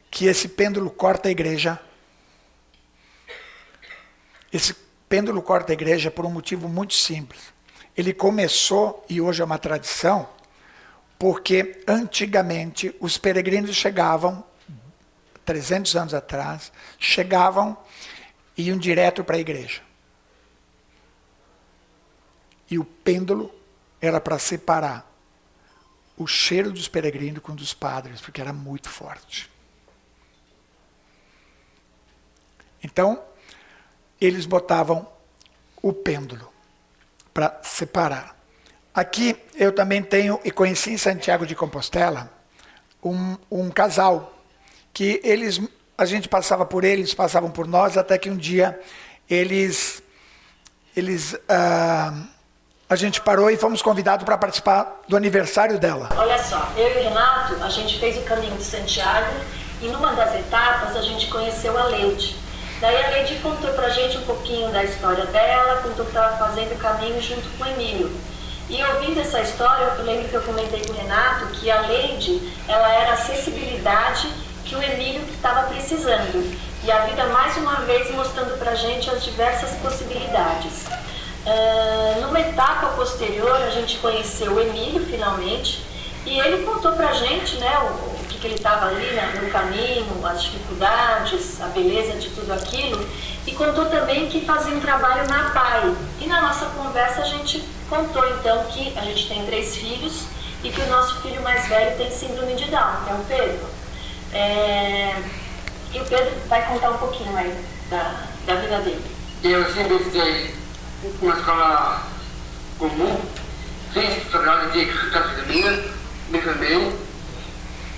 Speaker 3: que esse pêndulo corta a igreja? Esse pêndulo corta a igreja por um motivo muito simples. Ele começou, e hoje é uma tradição, porque antigamente os peregrinos chegavam, 300 anos atrás, e iam direto para a igreja. E o pêndulo era para separar o cheiro dos peregrinos com o dos padres, porque era muito forte. Então, eles botavam o pêndulo para separar. Aqui eu também tenho, e conheci em Santiago de Compostela, um casal, que a gente passava por eles, passavam por nós, até que um dia a gente parou e fomos convidados para participar do aniversário dela.
Speaker 4: Olha só, eu e o Renato, a gente fez o caminho de Santiago e numa das etapas a gente conheceu a Leide. Daí a Leide contou pra gente um pouquinho da história dela, contou que estava fazendo o caminho junto com o Emílio. E ouvindo essa história, eu lembro que eu comentei com o Renato que a Leide, ela era a acessibilidade que o Emílio estava precisando. E a vida mais uma vez mostrando pra gente as diversas possibilidades. Numa etapa posterior, a gente conheceu o Emílio, finalmente, e ele contou pra gente, né, o que ele estava ali no caminho, as dificuldades, a beleza de tudo aquilo, e contou também que fazia um trabalho na PAI. E na nossa conversa a gente contou então que a gente tem 3 filhos e que o nosso filho mais velho tem síndrome de Down, que é o Pedro. E o Pedro vai contar um pouquinho aí da vida dele.
Speaker 5: Eu sempre estudei uma escola comum, fiz faculdade de gastronomia, me formei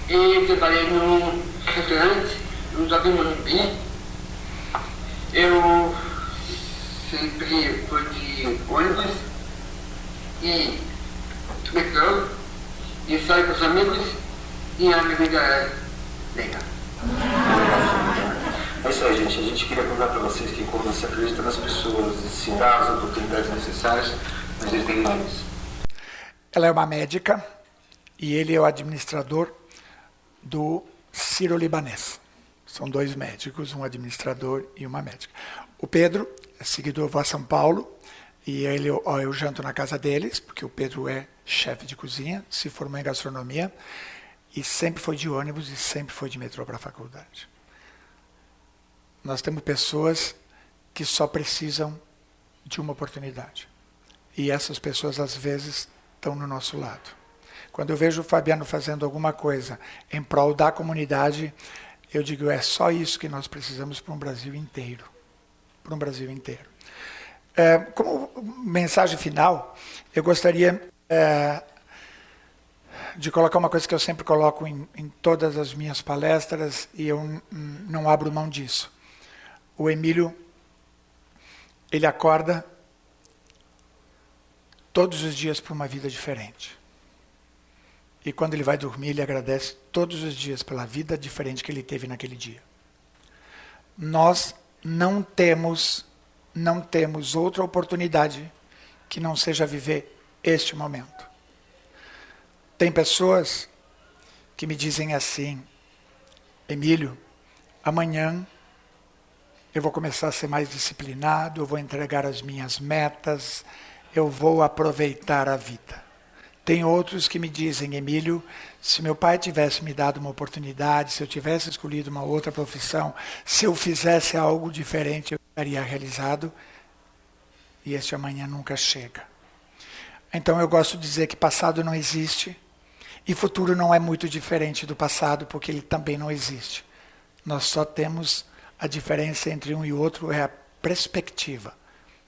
Speaker 5: e trabalhei num restaurante no Jardim Morumbi. Eu sempre fui de ônibus e metrô e saí com os amigos e a minha vida é legal.
Speaker 6: É isso aí, gente. A gente queria contar para vocês que quando você acredita nas pessoas e se dá as oportunidades necessárias, vocês têm isso.
Speaker 3: Ela é uma médica e ele é o administrador do Sírio-Libanês. São 2 médicos, um administrador e uma médica. O Pedro é seguidor, vou a São Paulo, e eu janto na casa deles, porque o Pedro é chefe de cozinha, se formou em gastronomia, e sempre foi de ônibus e sempre foi de metrô para a faculdade. Nós temos pessoas que só precisam de uma oportunidade. E essas pessoas, às vezes, estão no nosso lado. Quando eu vejo o Fabiano fazendo alguma coisa em prol da comunidade, eu digo, é só isso que nós precisamos para um Brasil inteiro. Para um Brasil inteiro. Como mensagem final, eu gostaria de colocar uma coisa que eu sempre coloco em todas as minhas palestras, e eu não abro mão disso. O Emílio, ele acorda todos os dias para uma vida diferente. E quando ele vai dormir, ele agradece todos os dias pela vida diferente que ele teve naquele dia. Nós não temos outra oportunidade que não seja viver este momento. Tem pessoas que me dizem assim, Emílio, amanhã eu vou começar a ser mais disciplinado, eu vou entregar as minhas metas, eu vou aproveitar a vida. Tem outros que me dizem, Emílio, se meu pai tivesse me dado uma oportunidade, se eu tivesse escolhido uma outra profissão, se eu fizesse algo diferente, eu estaria realizado, e este amanhã nunca chega. Então eu gosto de dizer que passado não existe, e futuro não é muito diferente do passado, porque ele também não existe. Nós só temos a diferença entre um e outro, é a perspectiva.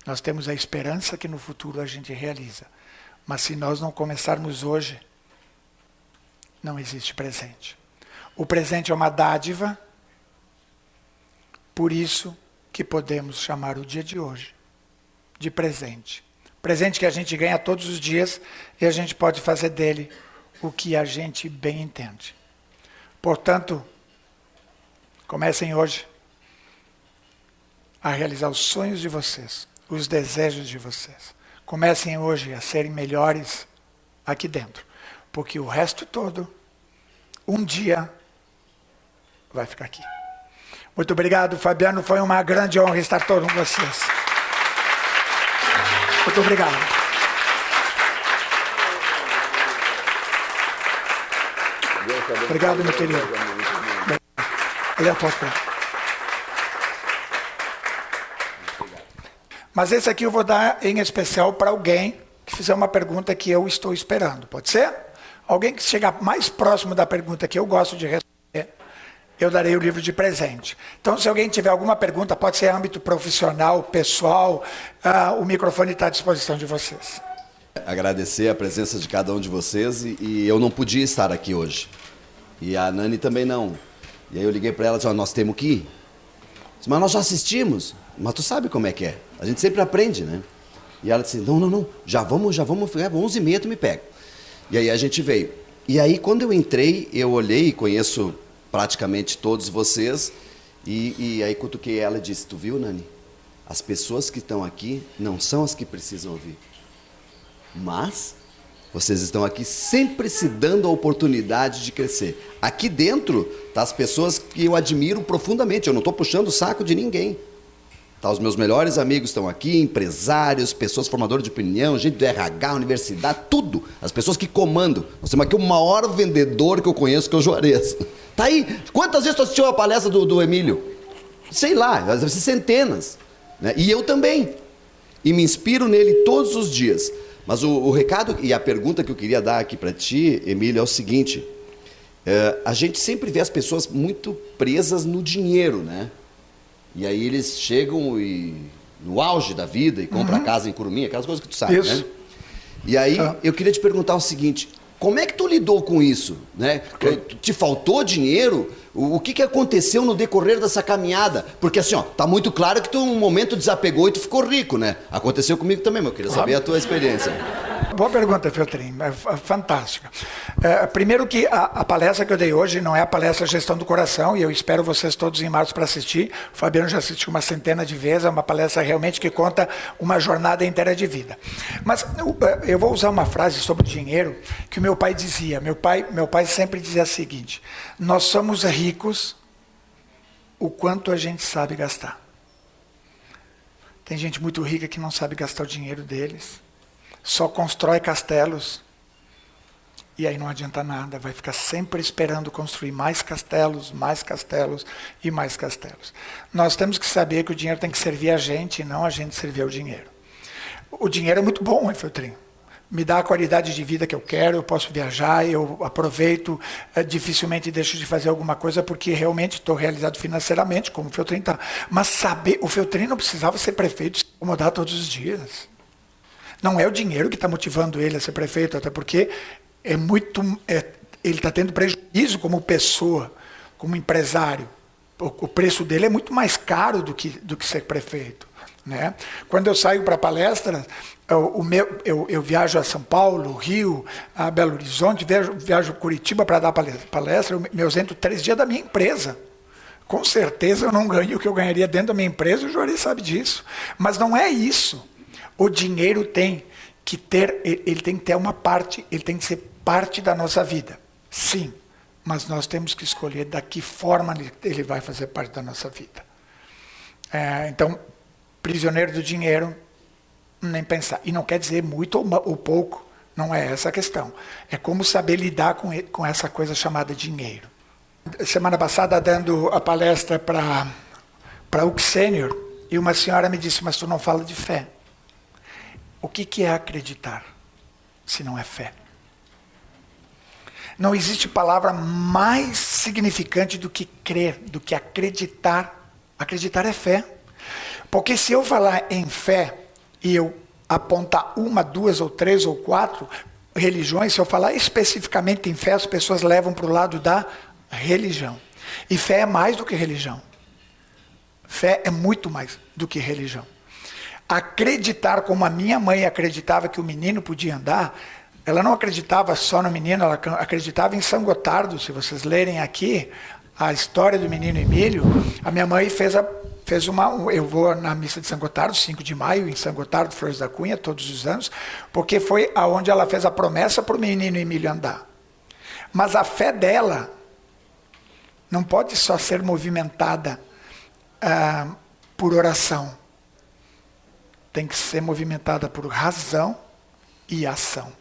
Speaker 3: Nós temos a esperança que no futuro a gente realiza. Mas se nós não começarmos hoje, não existe presente. O presente é uma dádiva, por isso que podemos chamar o dia de hoje de presente. Presente que a gente ganha todos os dias e a gente pode fazer dele o que a gente bem entende. Portanto, comecem hoje a realizar os sonhos de vocês, os desejos de vocês. Comecem hoje a serem melhores aqui dentro, porque o resto todo, um dia, vai ficar aqui. Muito obrigado, Fabiano. Foi uma grande honra estar todos com vocês. Muito obrigado. Obrigado, meu querido. Mas esse aqui eu vou dar em especial para alguém que fizer uma pergunta que eu estou esperando. Pode ser? Alguém que chegar mais próximo da pergunta que eu gosto de responder, eu darei o livro de presente. Então, se alguém tiver alguma pergunta, pode ser âmbito profissional, pessoal, o microfone está à disposição de vocês.
Speaker 7: Agradecer a presença de cada um de vocês e eu não podia estar aqui hoje. E a Nani também não. E aí eu liguei para ela e disse, nós temos que ir. Disse, mas nós já assistimos. Mas tu sabe como é que é. A gente sempre aprende, né? E ela disse, não, já vamos, 11h30 tu me pega. E aí a gente veio. E aí quando eu entrei, eu olhei e conheço praticamente todos vocês. E aí cutuquei ela e disse, tu viu, Nani? As pessoas que estão aqui não são as que precisam ouvir. Mas vocês estão aqui sempre se dando a oportunidade de crescer. Aqui dentro tá as pessoas que eu admiro profundamente. Eu não estou puxando o saco de ninguém. Tá, os meus melhores amigos estão aqui, empresários, pessoas formadoras de opinião, gente do RH, universidade, tudo. As pessoas que comandam. Nós temos aqui o maior vendedor que eu conheço, que é o Juarez. Tá aí. Quantas vezes tu assistiu a palestra do Emílio? Sei lá, às vezes centenas. Né? E eu também. E me inspiro nele todos os dias. Mas o recado e a pergunta que eu queria dar aqui para ti, Emílio, é o seguinte. A gente sempre vê as pessoas muito presas no dinheiro, né? E aí eles chegam no auge da vida e compram a casa em Curumim, aquelas coisas que tu sabe, né? E aí eu queria te perguntar o seguinte, como é que tu lidou com isso, né? Te faltou dinheiro? O que aconteceu no decorrer dessa caminhada? Porque assim, ó, tá muito claro que tu um momento desapegou e tu ficou rico, né? Aconteceu comigo também, mas eu queria saber a tua experiência.
Speaker 3: Boa pergunta, Feltrin, é fantástica. Primeiro que a palestra que eu dei hoje não é a palestra Gestão do Coração, e eu espero vocês todos em março para assistir. O Fabiano já assistiu uma centena de vezes, é uma palestra realmente que conta uma jornada inteira de vida. Mas eu vou usar uma frase sobre dinheiro que o meu pai dizia. Meu pai sempre dizia o seguinte, nós somos ricos o quanto a gente sabe gastar. Tem gente muito rica que não sabe gastar o dinheiro deles. Só constrói castelos e aí não adianta nada, vai ficar sempre esperando construir mais castelos e mais castelos. Nós temos que saber que o dinheiro tem que servir a gente e não a gente servir ao dinheiro. O dinheiro é muito bom, hein, Feltrin? Me dá a qualidade de vida que eu quero, eu posso viajar, eu aproveito, dificilmente deixo de fazer alguma coisa porque realmente estou realizado financeiramente, como o Feltrin está. Mas saber, o Feltrin não precisava ser prefeito e se incomodar todos os dias. Não é o dinheiro que está motivando ele a ser prefeito, até porque ele está tendo prejuízo como pessoa, como empresário. O preço dele é muito mais caro do que ser prefeito. Né? Quando eu saio para palestra, eu viajo a São Paulo, Rio, a Belo Horizonte, viajo a Curitiba para dar palestra, eu me ausento 3 dias da minha empresa. Com certeza eu não ganho o que eu ganharia dentro da minha empresa, o Juarez sabe disso. Mas não é isso. O dinheiro tem que ter uma parte, ele tem que ser parte da nossa vida. Sim, mas nós temos que escolher da que forma ele vai fazer parte da nossa vida. Então, prisioneiro do dinheiro, nem pensar. E não quer dizer muito ou pouco, não é essa a questão. É como saber lidar com essa coisa chamada dinheiro. Semana passada, dando a palestra para o Sênior, e uma senhora me disse, mas tu não fala de fé. O que é acreditar, se não é fé? Não existe palavra mais significante do que crer, do que acreditar. Acreditar é fé. Porque se eu falar em fé, e eu apontar 1, 2 ou 3 ou 4 religiões, se eu falar especificamente em fé, as pessoas levam para o lado da religião. E fé é mais do que religião. Fé é muito mais do que religião. Acreditar como a minha mãe acreditava que o menino podia andar, ela não acreditava só no menino, ela acreditava em São Gotardo. Se vocês lerem aqui a história do menino Emílio, a minha mãe fez uma... Eu vou na missa de São Gotardo, 5 de maio, em São Gotardo, Flores da Cunha, todos os anos, porque foi aonde ela fez a promessa para o menino Emílio andar. Mas a fé dela não pode só ser movimentada por oração. Tem que ser movimentada por razão e ação.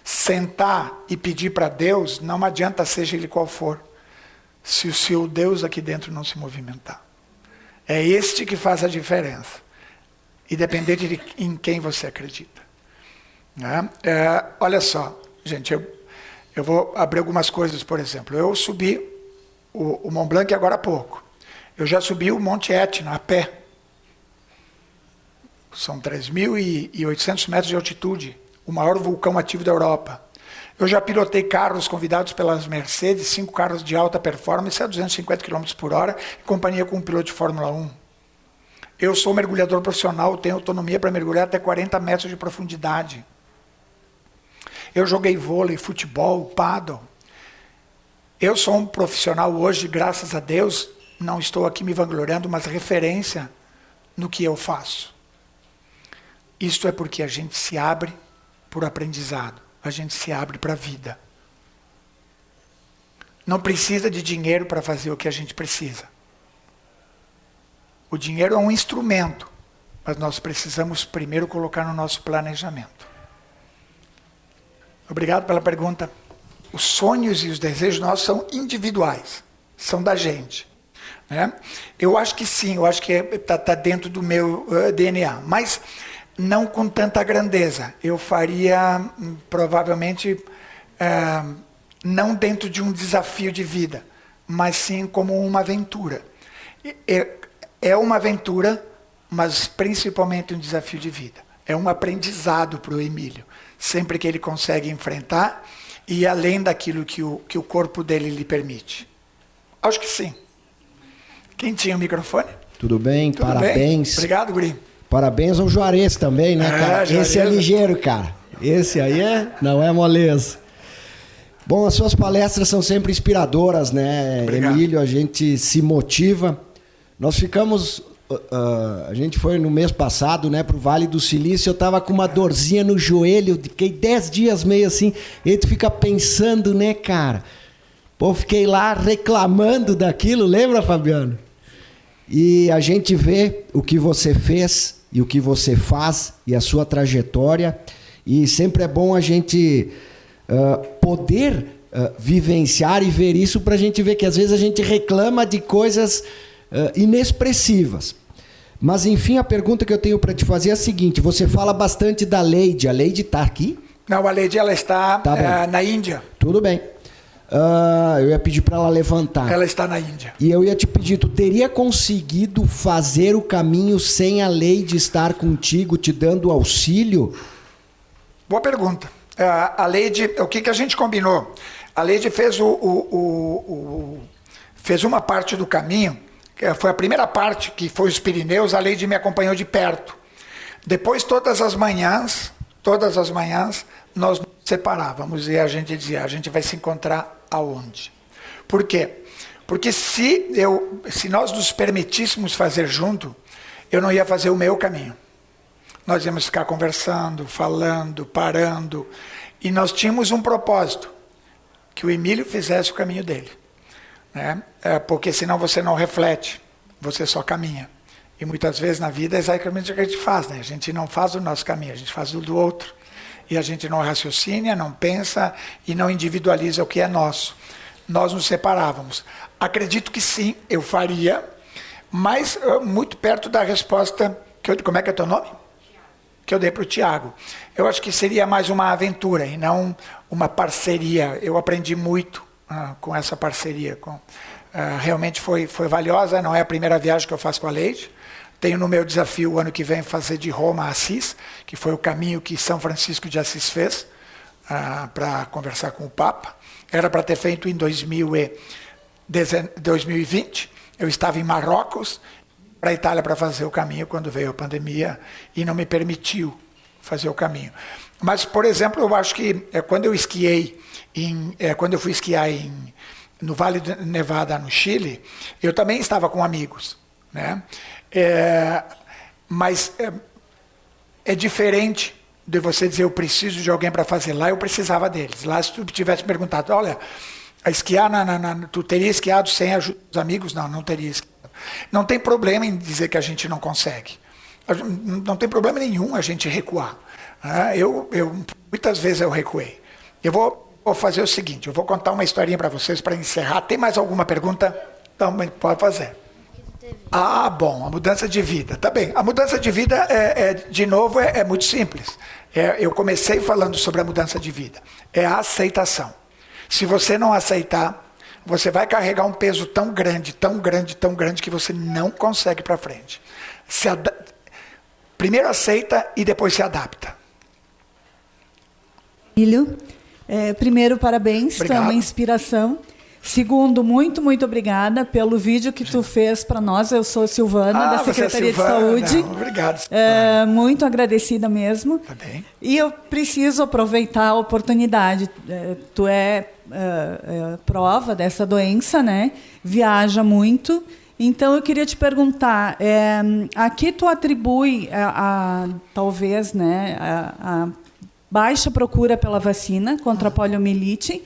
Speaker 3: Sentar e pedir para Deus, não adianta seja Ele qual for, se o seu Deus aqui dentro não se movimentar. É este que faz a diferença, independente de em quem você acredita. Né? Olha só, gente, eu vou abrir algumas coisas, por exemplo. Eu subi o Mont Blanc agora há pouco. Eu já subi o Monte Etna a pé. São 3.800 metros de altitude, o maior vulcão ativo da Europa. Eu já pilotei carros convidados pelas Mercedes, 5 carros de alta performance a 250 km por hora, em companhia com um piloto de Fórmula 1. Eu sou mergulhador profissional, tenho autonomia para mergulhar até 40 metros de profundidade. Eu joguei vôlei, futebol, paddle. Eu sou um profissional hoje, graças a Deus, não estou aqui me vangloriando, mas referência no que eu faço. Isto é porque a gente se abre por aprendizado, a gente se abre para a vida. Não precisa de dinheiro para fazer o que a gente precisa. O dinheiro é um instrumento, mas nós precisamos primeiro colocar no nosso planejamento. Obrigado pela pergunta. Os sonhos e os desejos nossos são individuais, são da gente. Né? Eu acho que sim, eu acho que está dentro do meu DNA, mas não com tanta grandeza. Eu faria, provavelmente, não dentro de um desafio de vida, mas sim como uma aventura. É uma aventura, mas principalmente um desafio de vida. É um aprendizado para o Emílio, sempre que ele consegue enfrentar e além daquilo que o corpo dele lhe permite. Acho que sim. Quem tinha o microfone?
Speaker 8: Tudo bem,
Speaker 3: Tudo
Speaker 8: parabéns.
Speaker 3: Bem? Obrigado, Guri.
Speaker 8: Parabéns ao Juarez também, né, cara?
Speaker 3: Juarez.
Speaker 8: Esse é ligeiro, cara. Esse aí não é moleza. Bom, as suas palestras são sempre inspiradoras, né,
Speaker 3: Obrigado.
Speaker 8: Emílio? A gente se motiva. Nós ficamos... a gente foi no mês passado, né, pro Vale do Silício. Eu tava com uma dorzinha no joelho, fiquei 10 dias meio assim. E tu fica pensando, né, cara? Pô, fiquei lá reclamando daquilo, lembra, Fabiano? E a gente vê o que você fez e o que você faz e a sua trajetória. E sempre é bom a gente poder vivenciar e ver isso para a gente ver que às vezes a gente reclama de coisas inexpressivas. Mas, enfim, a pergunta que eu tenho para te fazer é a seguinte. Você fala bastante da Leide. A Leide está aqui?
Speaker 3: Não, a Leide ela está na Índia.
Speaker 8: Tudo bem. Eu ia pedir para ela levantar.
Speaker 3: Ela está na Índia.
Speaker 8: E eu ia te pedir, tu teria conseguido fazer o caminho sem a Leide estar contigo, te dando auxílio?
Speaker 3: Boa pergunta. A Leide, o que a gente combinou? A Leide fez fez uma parte do caminho, que foi a primeira parte, que foi os Pirineus. A Leide me acompanhou de perto. Depois, todas as manhãs, nós nos separávamos e a gente dizia, a gente vai se encontrar aonde? Por quê? Porque se nós nos permitíssemos fazer junto, eu não ia fazer o meu caminho. Nós íamos ficar conversando, falando, parando, e nós tínhamos um propósito, que o Emílio fizesse o caminho dele. Né? Porque senão você não reflete, você só caminha. E muitas vezes na vida é exatamente o que a gente faz, né? A gente não faz o nosso caminho, a gente faz o do outro. E a gente não raciocina, não pensa e não individualiza o que é nosso. Nós nos separávamos. Acredito que sim, eu faria, mas muito perto da resposta... como é que é o teu nome? Que eu dei para o Tiago. Eu acho que seria mais uma aventura e não uma parceria. Eu aprendi muito com essa parceria. Realmente foi valiosa, não é a primeira viagem que eu faço com a Leide. Tenho no meu desafio o ano que vem fazer de Roma a Assis, que foi o caminho que São Francisco de Assis fez para conversar com o Papa. Era para ter feito em 2020. Eu estava em Marrocos, para a Itália para fazer o caminho quando veio a pandemia e não me permitiu fazer o caminho. Mas, por exemplo, eu acho que quando eu esquiei, quando eu fui esquiar no Vale do Nevada, no Chile, eu também estava com amigos, né? Mas é diferente de você dizer, eu preciso de alguém para fazer. Lá eu precisava deles. Lá, se tu tivesse perguntado, olha, a esquiar, tu teria esquiado sem ajuda dos amigos? Não teria esquiado. Não tem problema em dizer que a gente não consegue. Não tem problema nenhum a gente recuar. Muitas vezes eu recuei. Eu vou fazer o seguinte, eu vou contar uma historinha para vocês para encerrar. Tem mais alguma pergunta? Então, pode fazer. Bom, a mudança de vida. Tá bem, a mudança de vida, de novo, é muito simples. Eu comecei falando sobre a mudança de vida. É a aceitação. Se você não aceitar, você vai carregar um peso tão grande, tão grande, tão grande, que você não consegue para frente. Primeiro aceita e depois se adapta.
Speaker 9: Filho, primeiro, parabéns, tu é uma inspiração. Segundo, muito, muito obrigada pelo vídeo que tu fez para nós. Eu sou Silvana, da Secretaria de Saúde.
Speaker 3: Obrigado.
Speaker 9: Muito agradecida mesmo.
Speaker 3: Tá bem.
Speaker 9: E eu preciso aproveitar a oportunidade. Tu é prova dessa doença, né? Viaja muito. Então, eu queria te perguntar, a que tu atribui, talvez, né, a baixa procura pela vacina contra a poliomielite?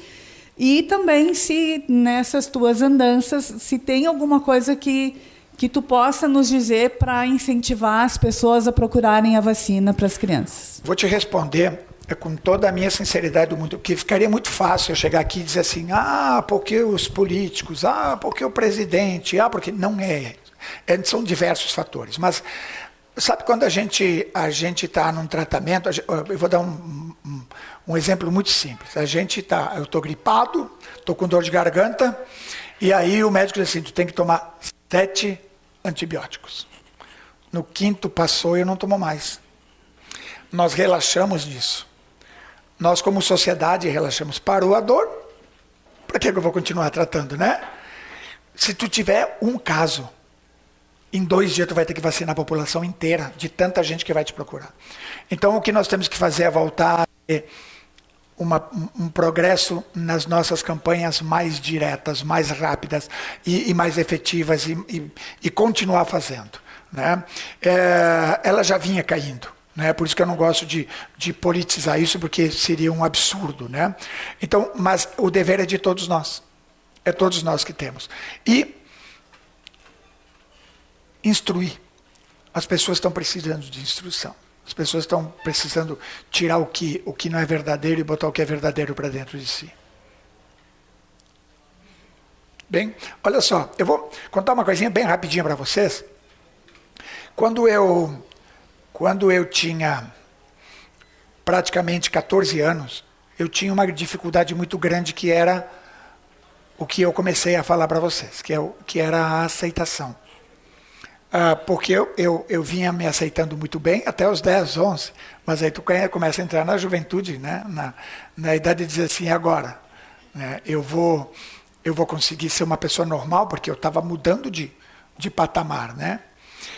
Speaker 9: E também se nessas tuas andanças, se tem alguma coisa que tu possa nos dizer para incentivar as pessoas a procurarem a vacina para as crianças.
Speaker 3: Vou te responder com toda a minha sinceridade do mundo, porque ficaria muito fácil eu chegar aqui e dizer assim, porque os políticos, porque o presidente, porque não é. São diversos fatores. Mas sabe quando a gente está num tratamento, eu vou dar um exemplo muito simples. Eu estou gripado, estou com dor de garganta, e aí o médico diz assim, tu tem que tomar 7 antibióticos. No 5º passou e eu não tomo mais. Nós relaxamos nisso. Nós, como sociedade, relaxamos. Parou a dor, para que eu vou continuar tratando, né? Se tu tiver um caso, em 2 dias tu vai ter que vacinar a população inteira, de tanta gente que vai te procurar. Então, o que nós temos que fazer é voltar a ter um progresso nas nossas campanhas mais diretas, mais rápidas e mais efetivas e continuar fazendo, né? Ela já vinha caindo, né? Por isso que eu não gosto de politizar isso, porque seria um absurdo, né? Então, mas o dever é de todos nós. É todos nós que temos. E instruir. As pessoas estão precisando de instrução. As pessoas estão precisando tirar o que não é verdadeiro e botar o que é verdadeiro para dentro de si. Bem, olha só, eu vou contar uma coisinha bem rapidinha para vocês. Quando eu tinha praticamente 14 anos, eu tinha uma dificuldade muito grande, que era o que eu comecei a falar para vocês, que era a aceitação. Porque eu vinha me aceitando muito bem até os 10, 11, mas aí tu começa a entrar na juventude, né? na idade de dizer assim, agora, né? eu vou conseguir ser uma pessoa normal, porque eu estava mudando de patamar, né?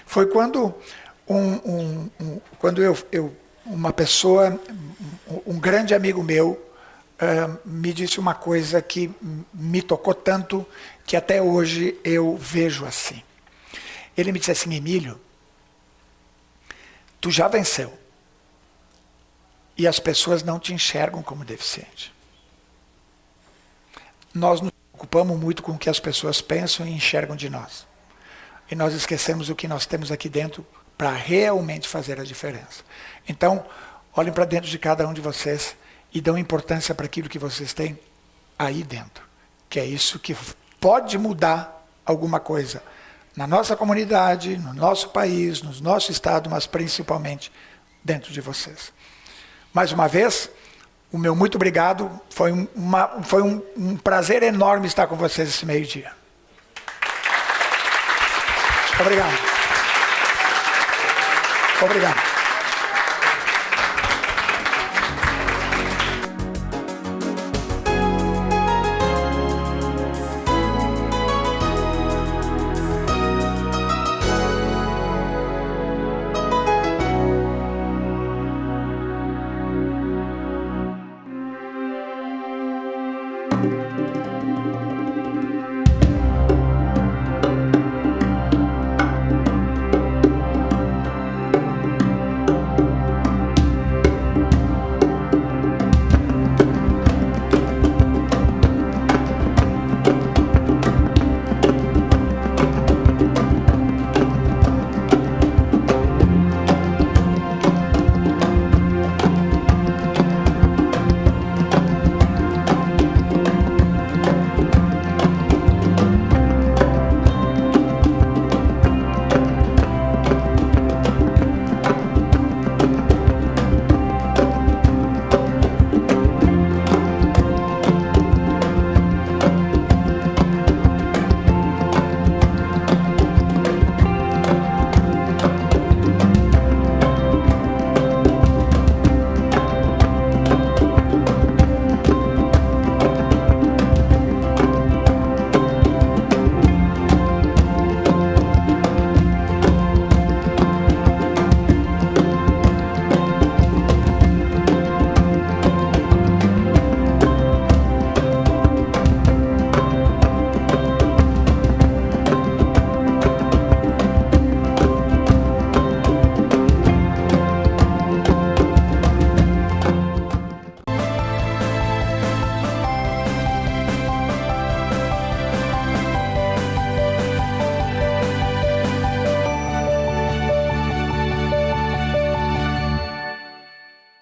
Speaker 3: Foi quando uma pessoa, um grande amigo meu, me disse uma coisa que me tocou tanto, que até hoje eu vejo assim. Ele me disse assim, Emílio, tu já venceu. E as pessoas não te enxergam como deficiente. Nós nos preocupamos muito com o que as pessoas pensam e enxergam de nós. E nós esquecemos o que nós temos aqui dentro para realmente fazer a diferença. Então, olhem para dentro de cada um de vocês e dão importância para aquilo que vocês têm aí dentro. Que é isso que pode mudar alguma coisa na nossa comunidade, no nosso país, no nosso estado, mas principalmente dentro de vocês. Mais uma vez, o meu muito obrigado. Foi um prazer enorme estar com vocês esse meio-dia. Obrigado. Obrigado.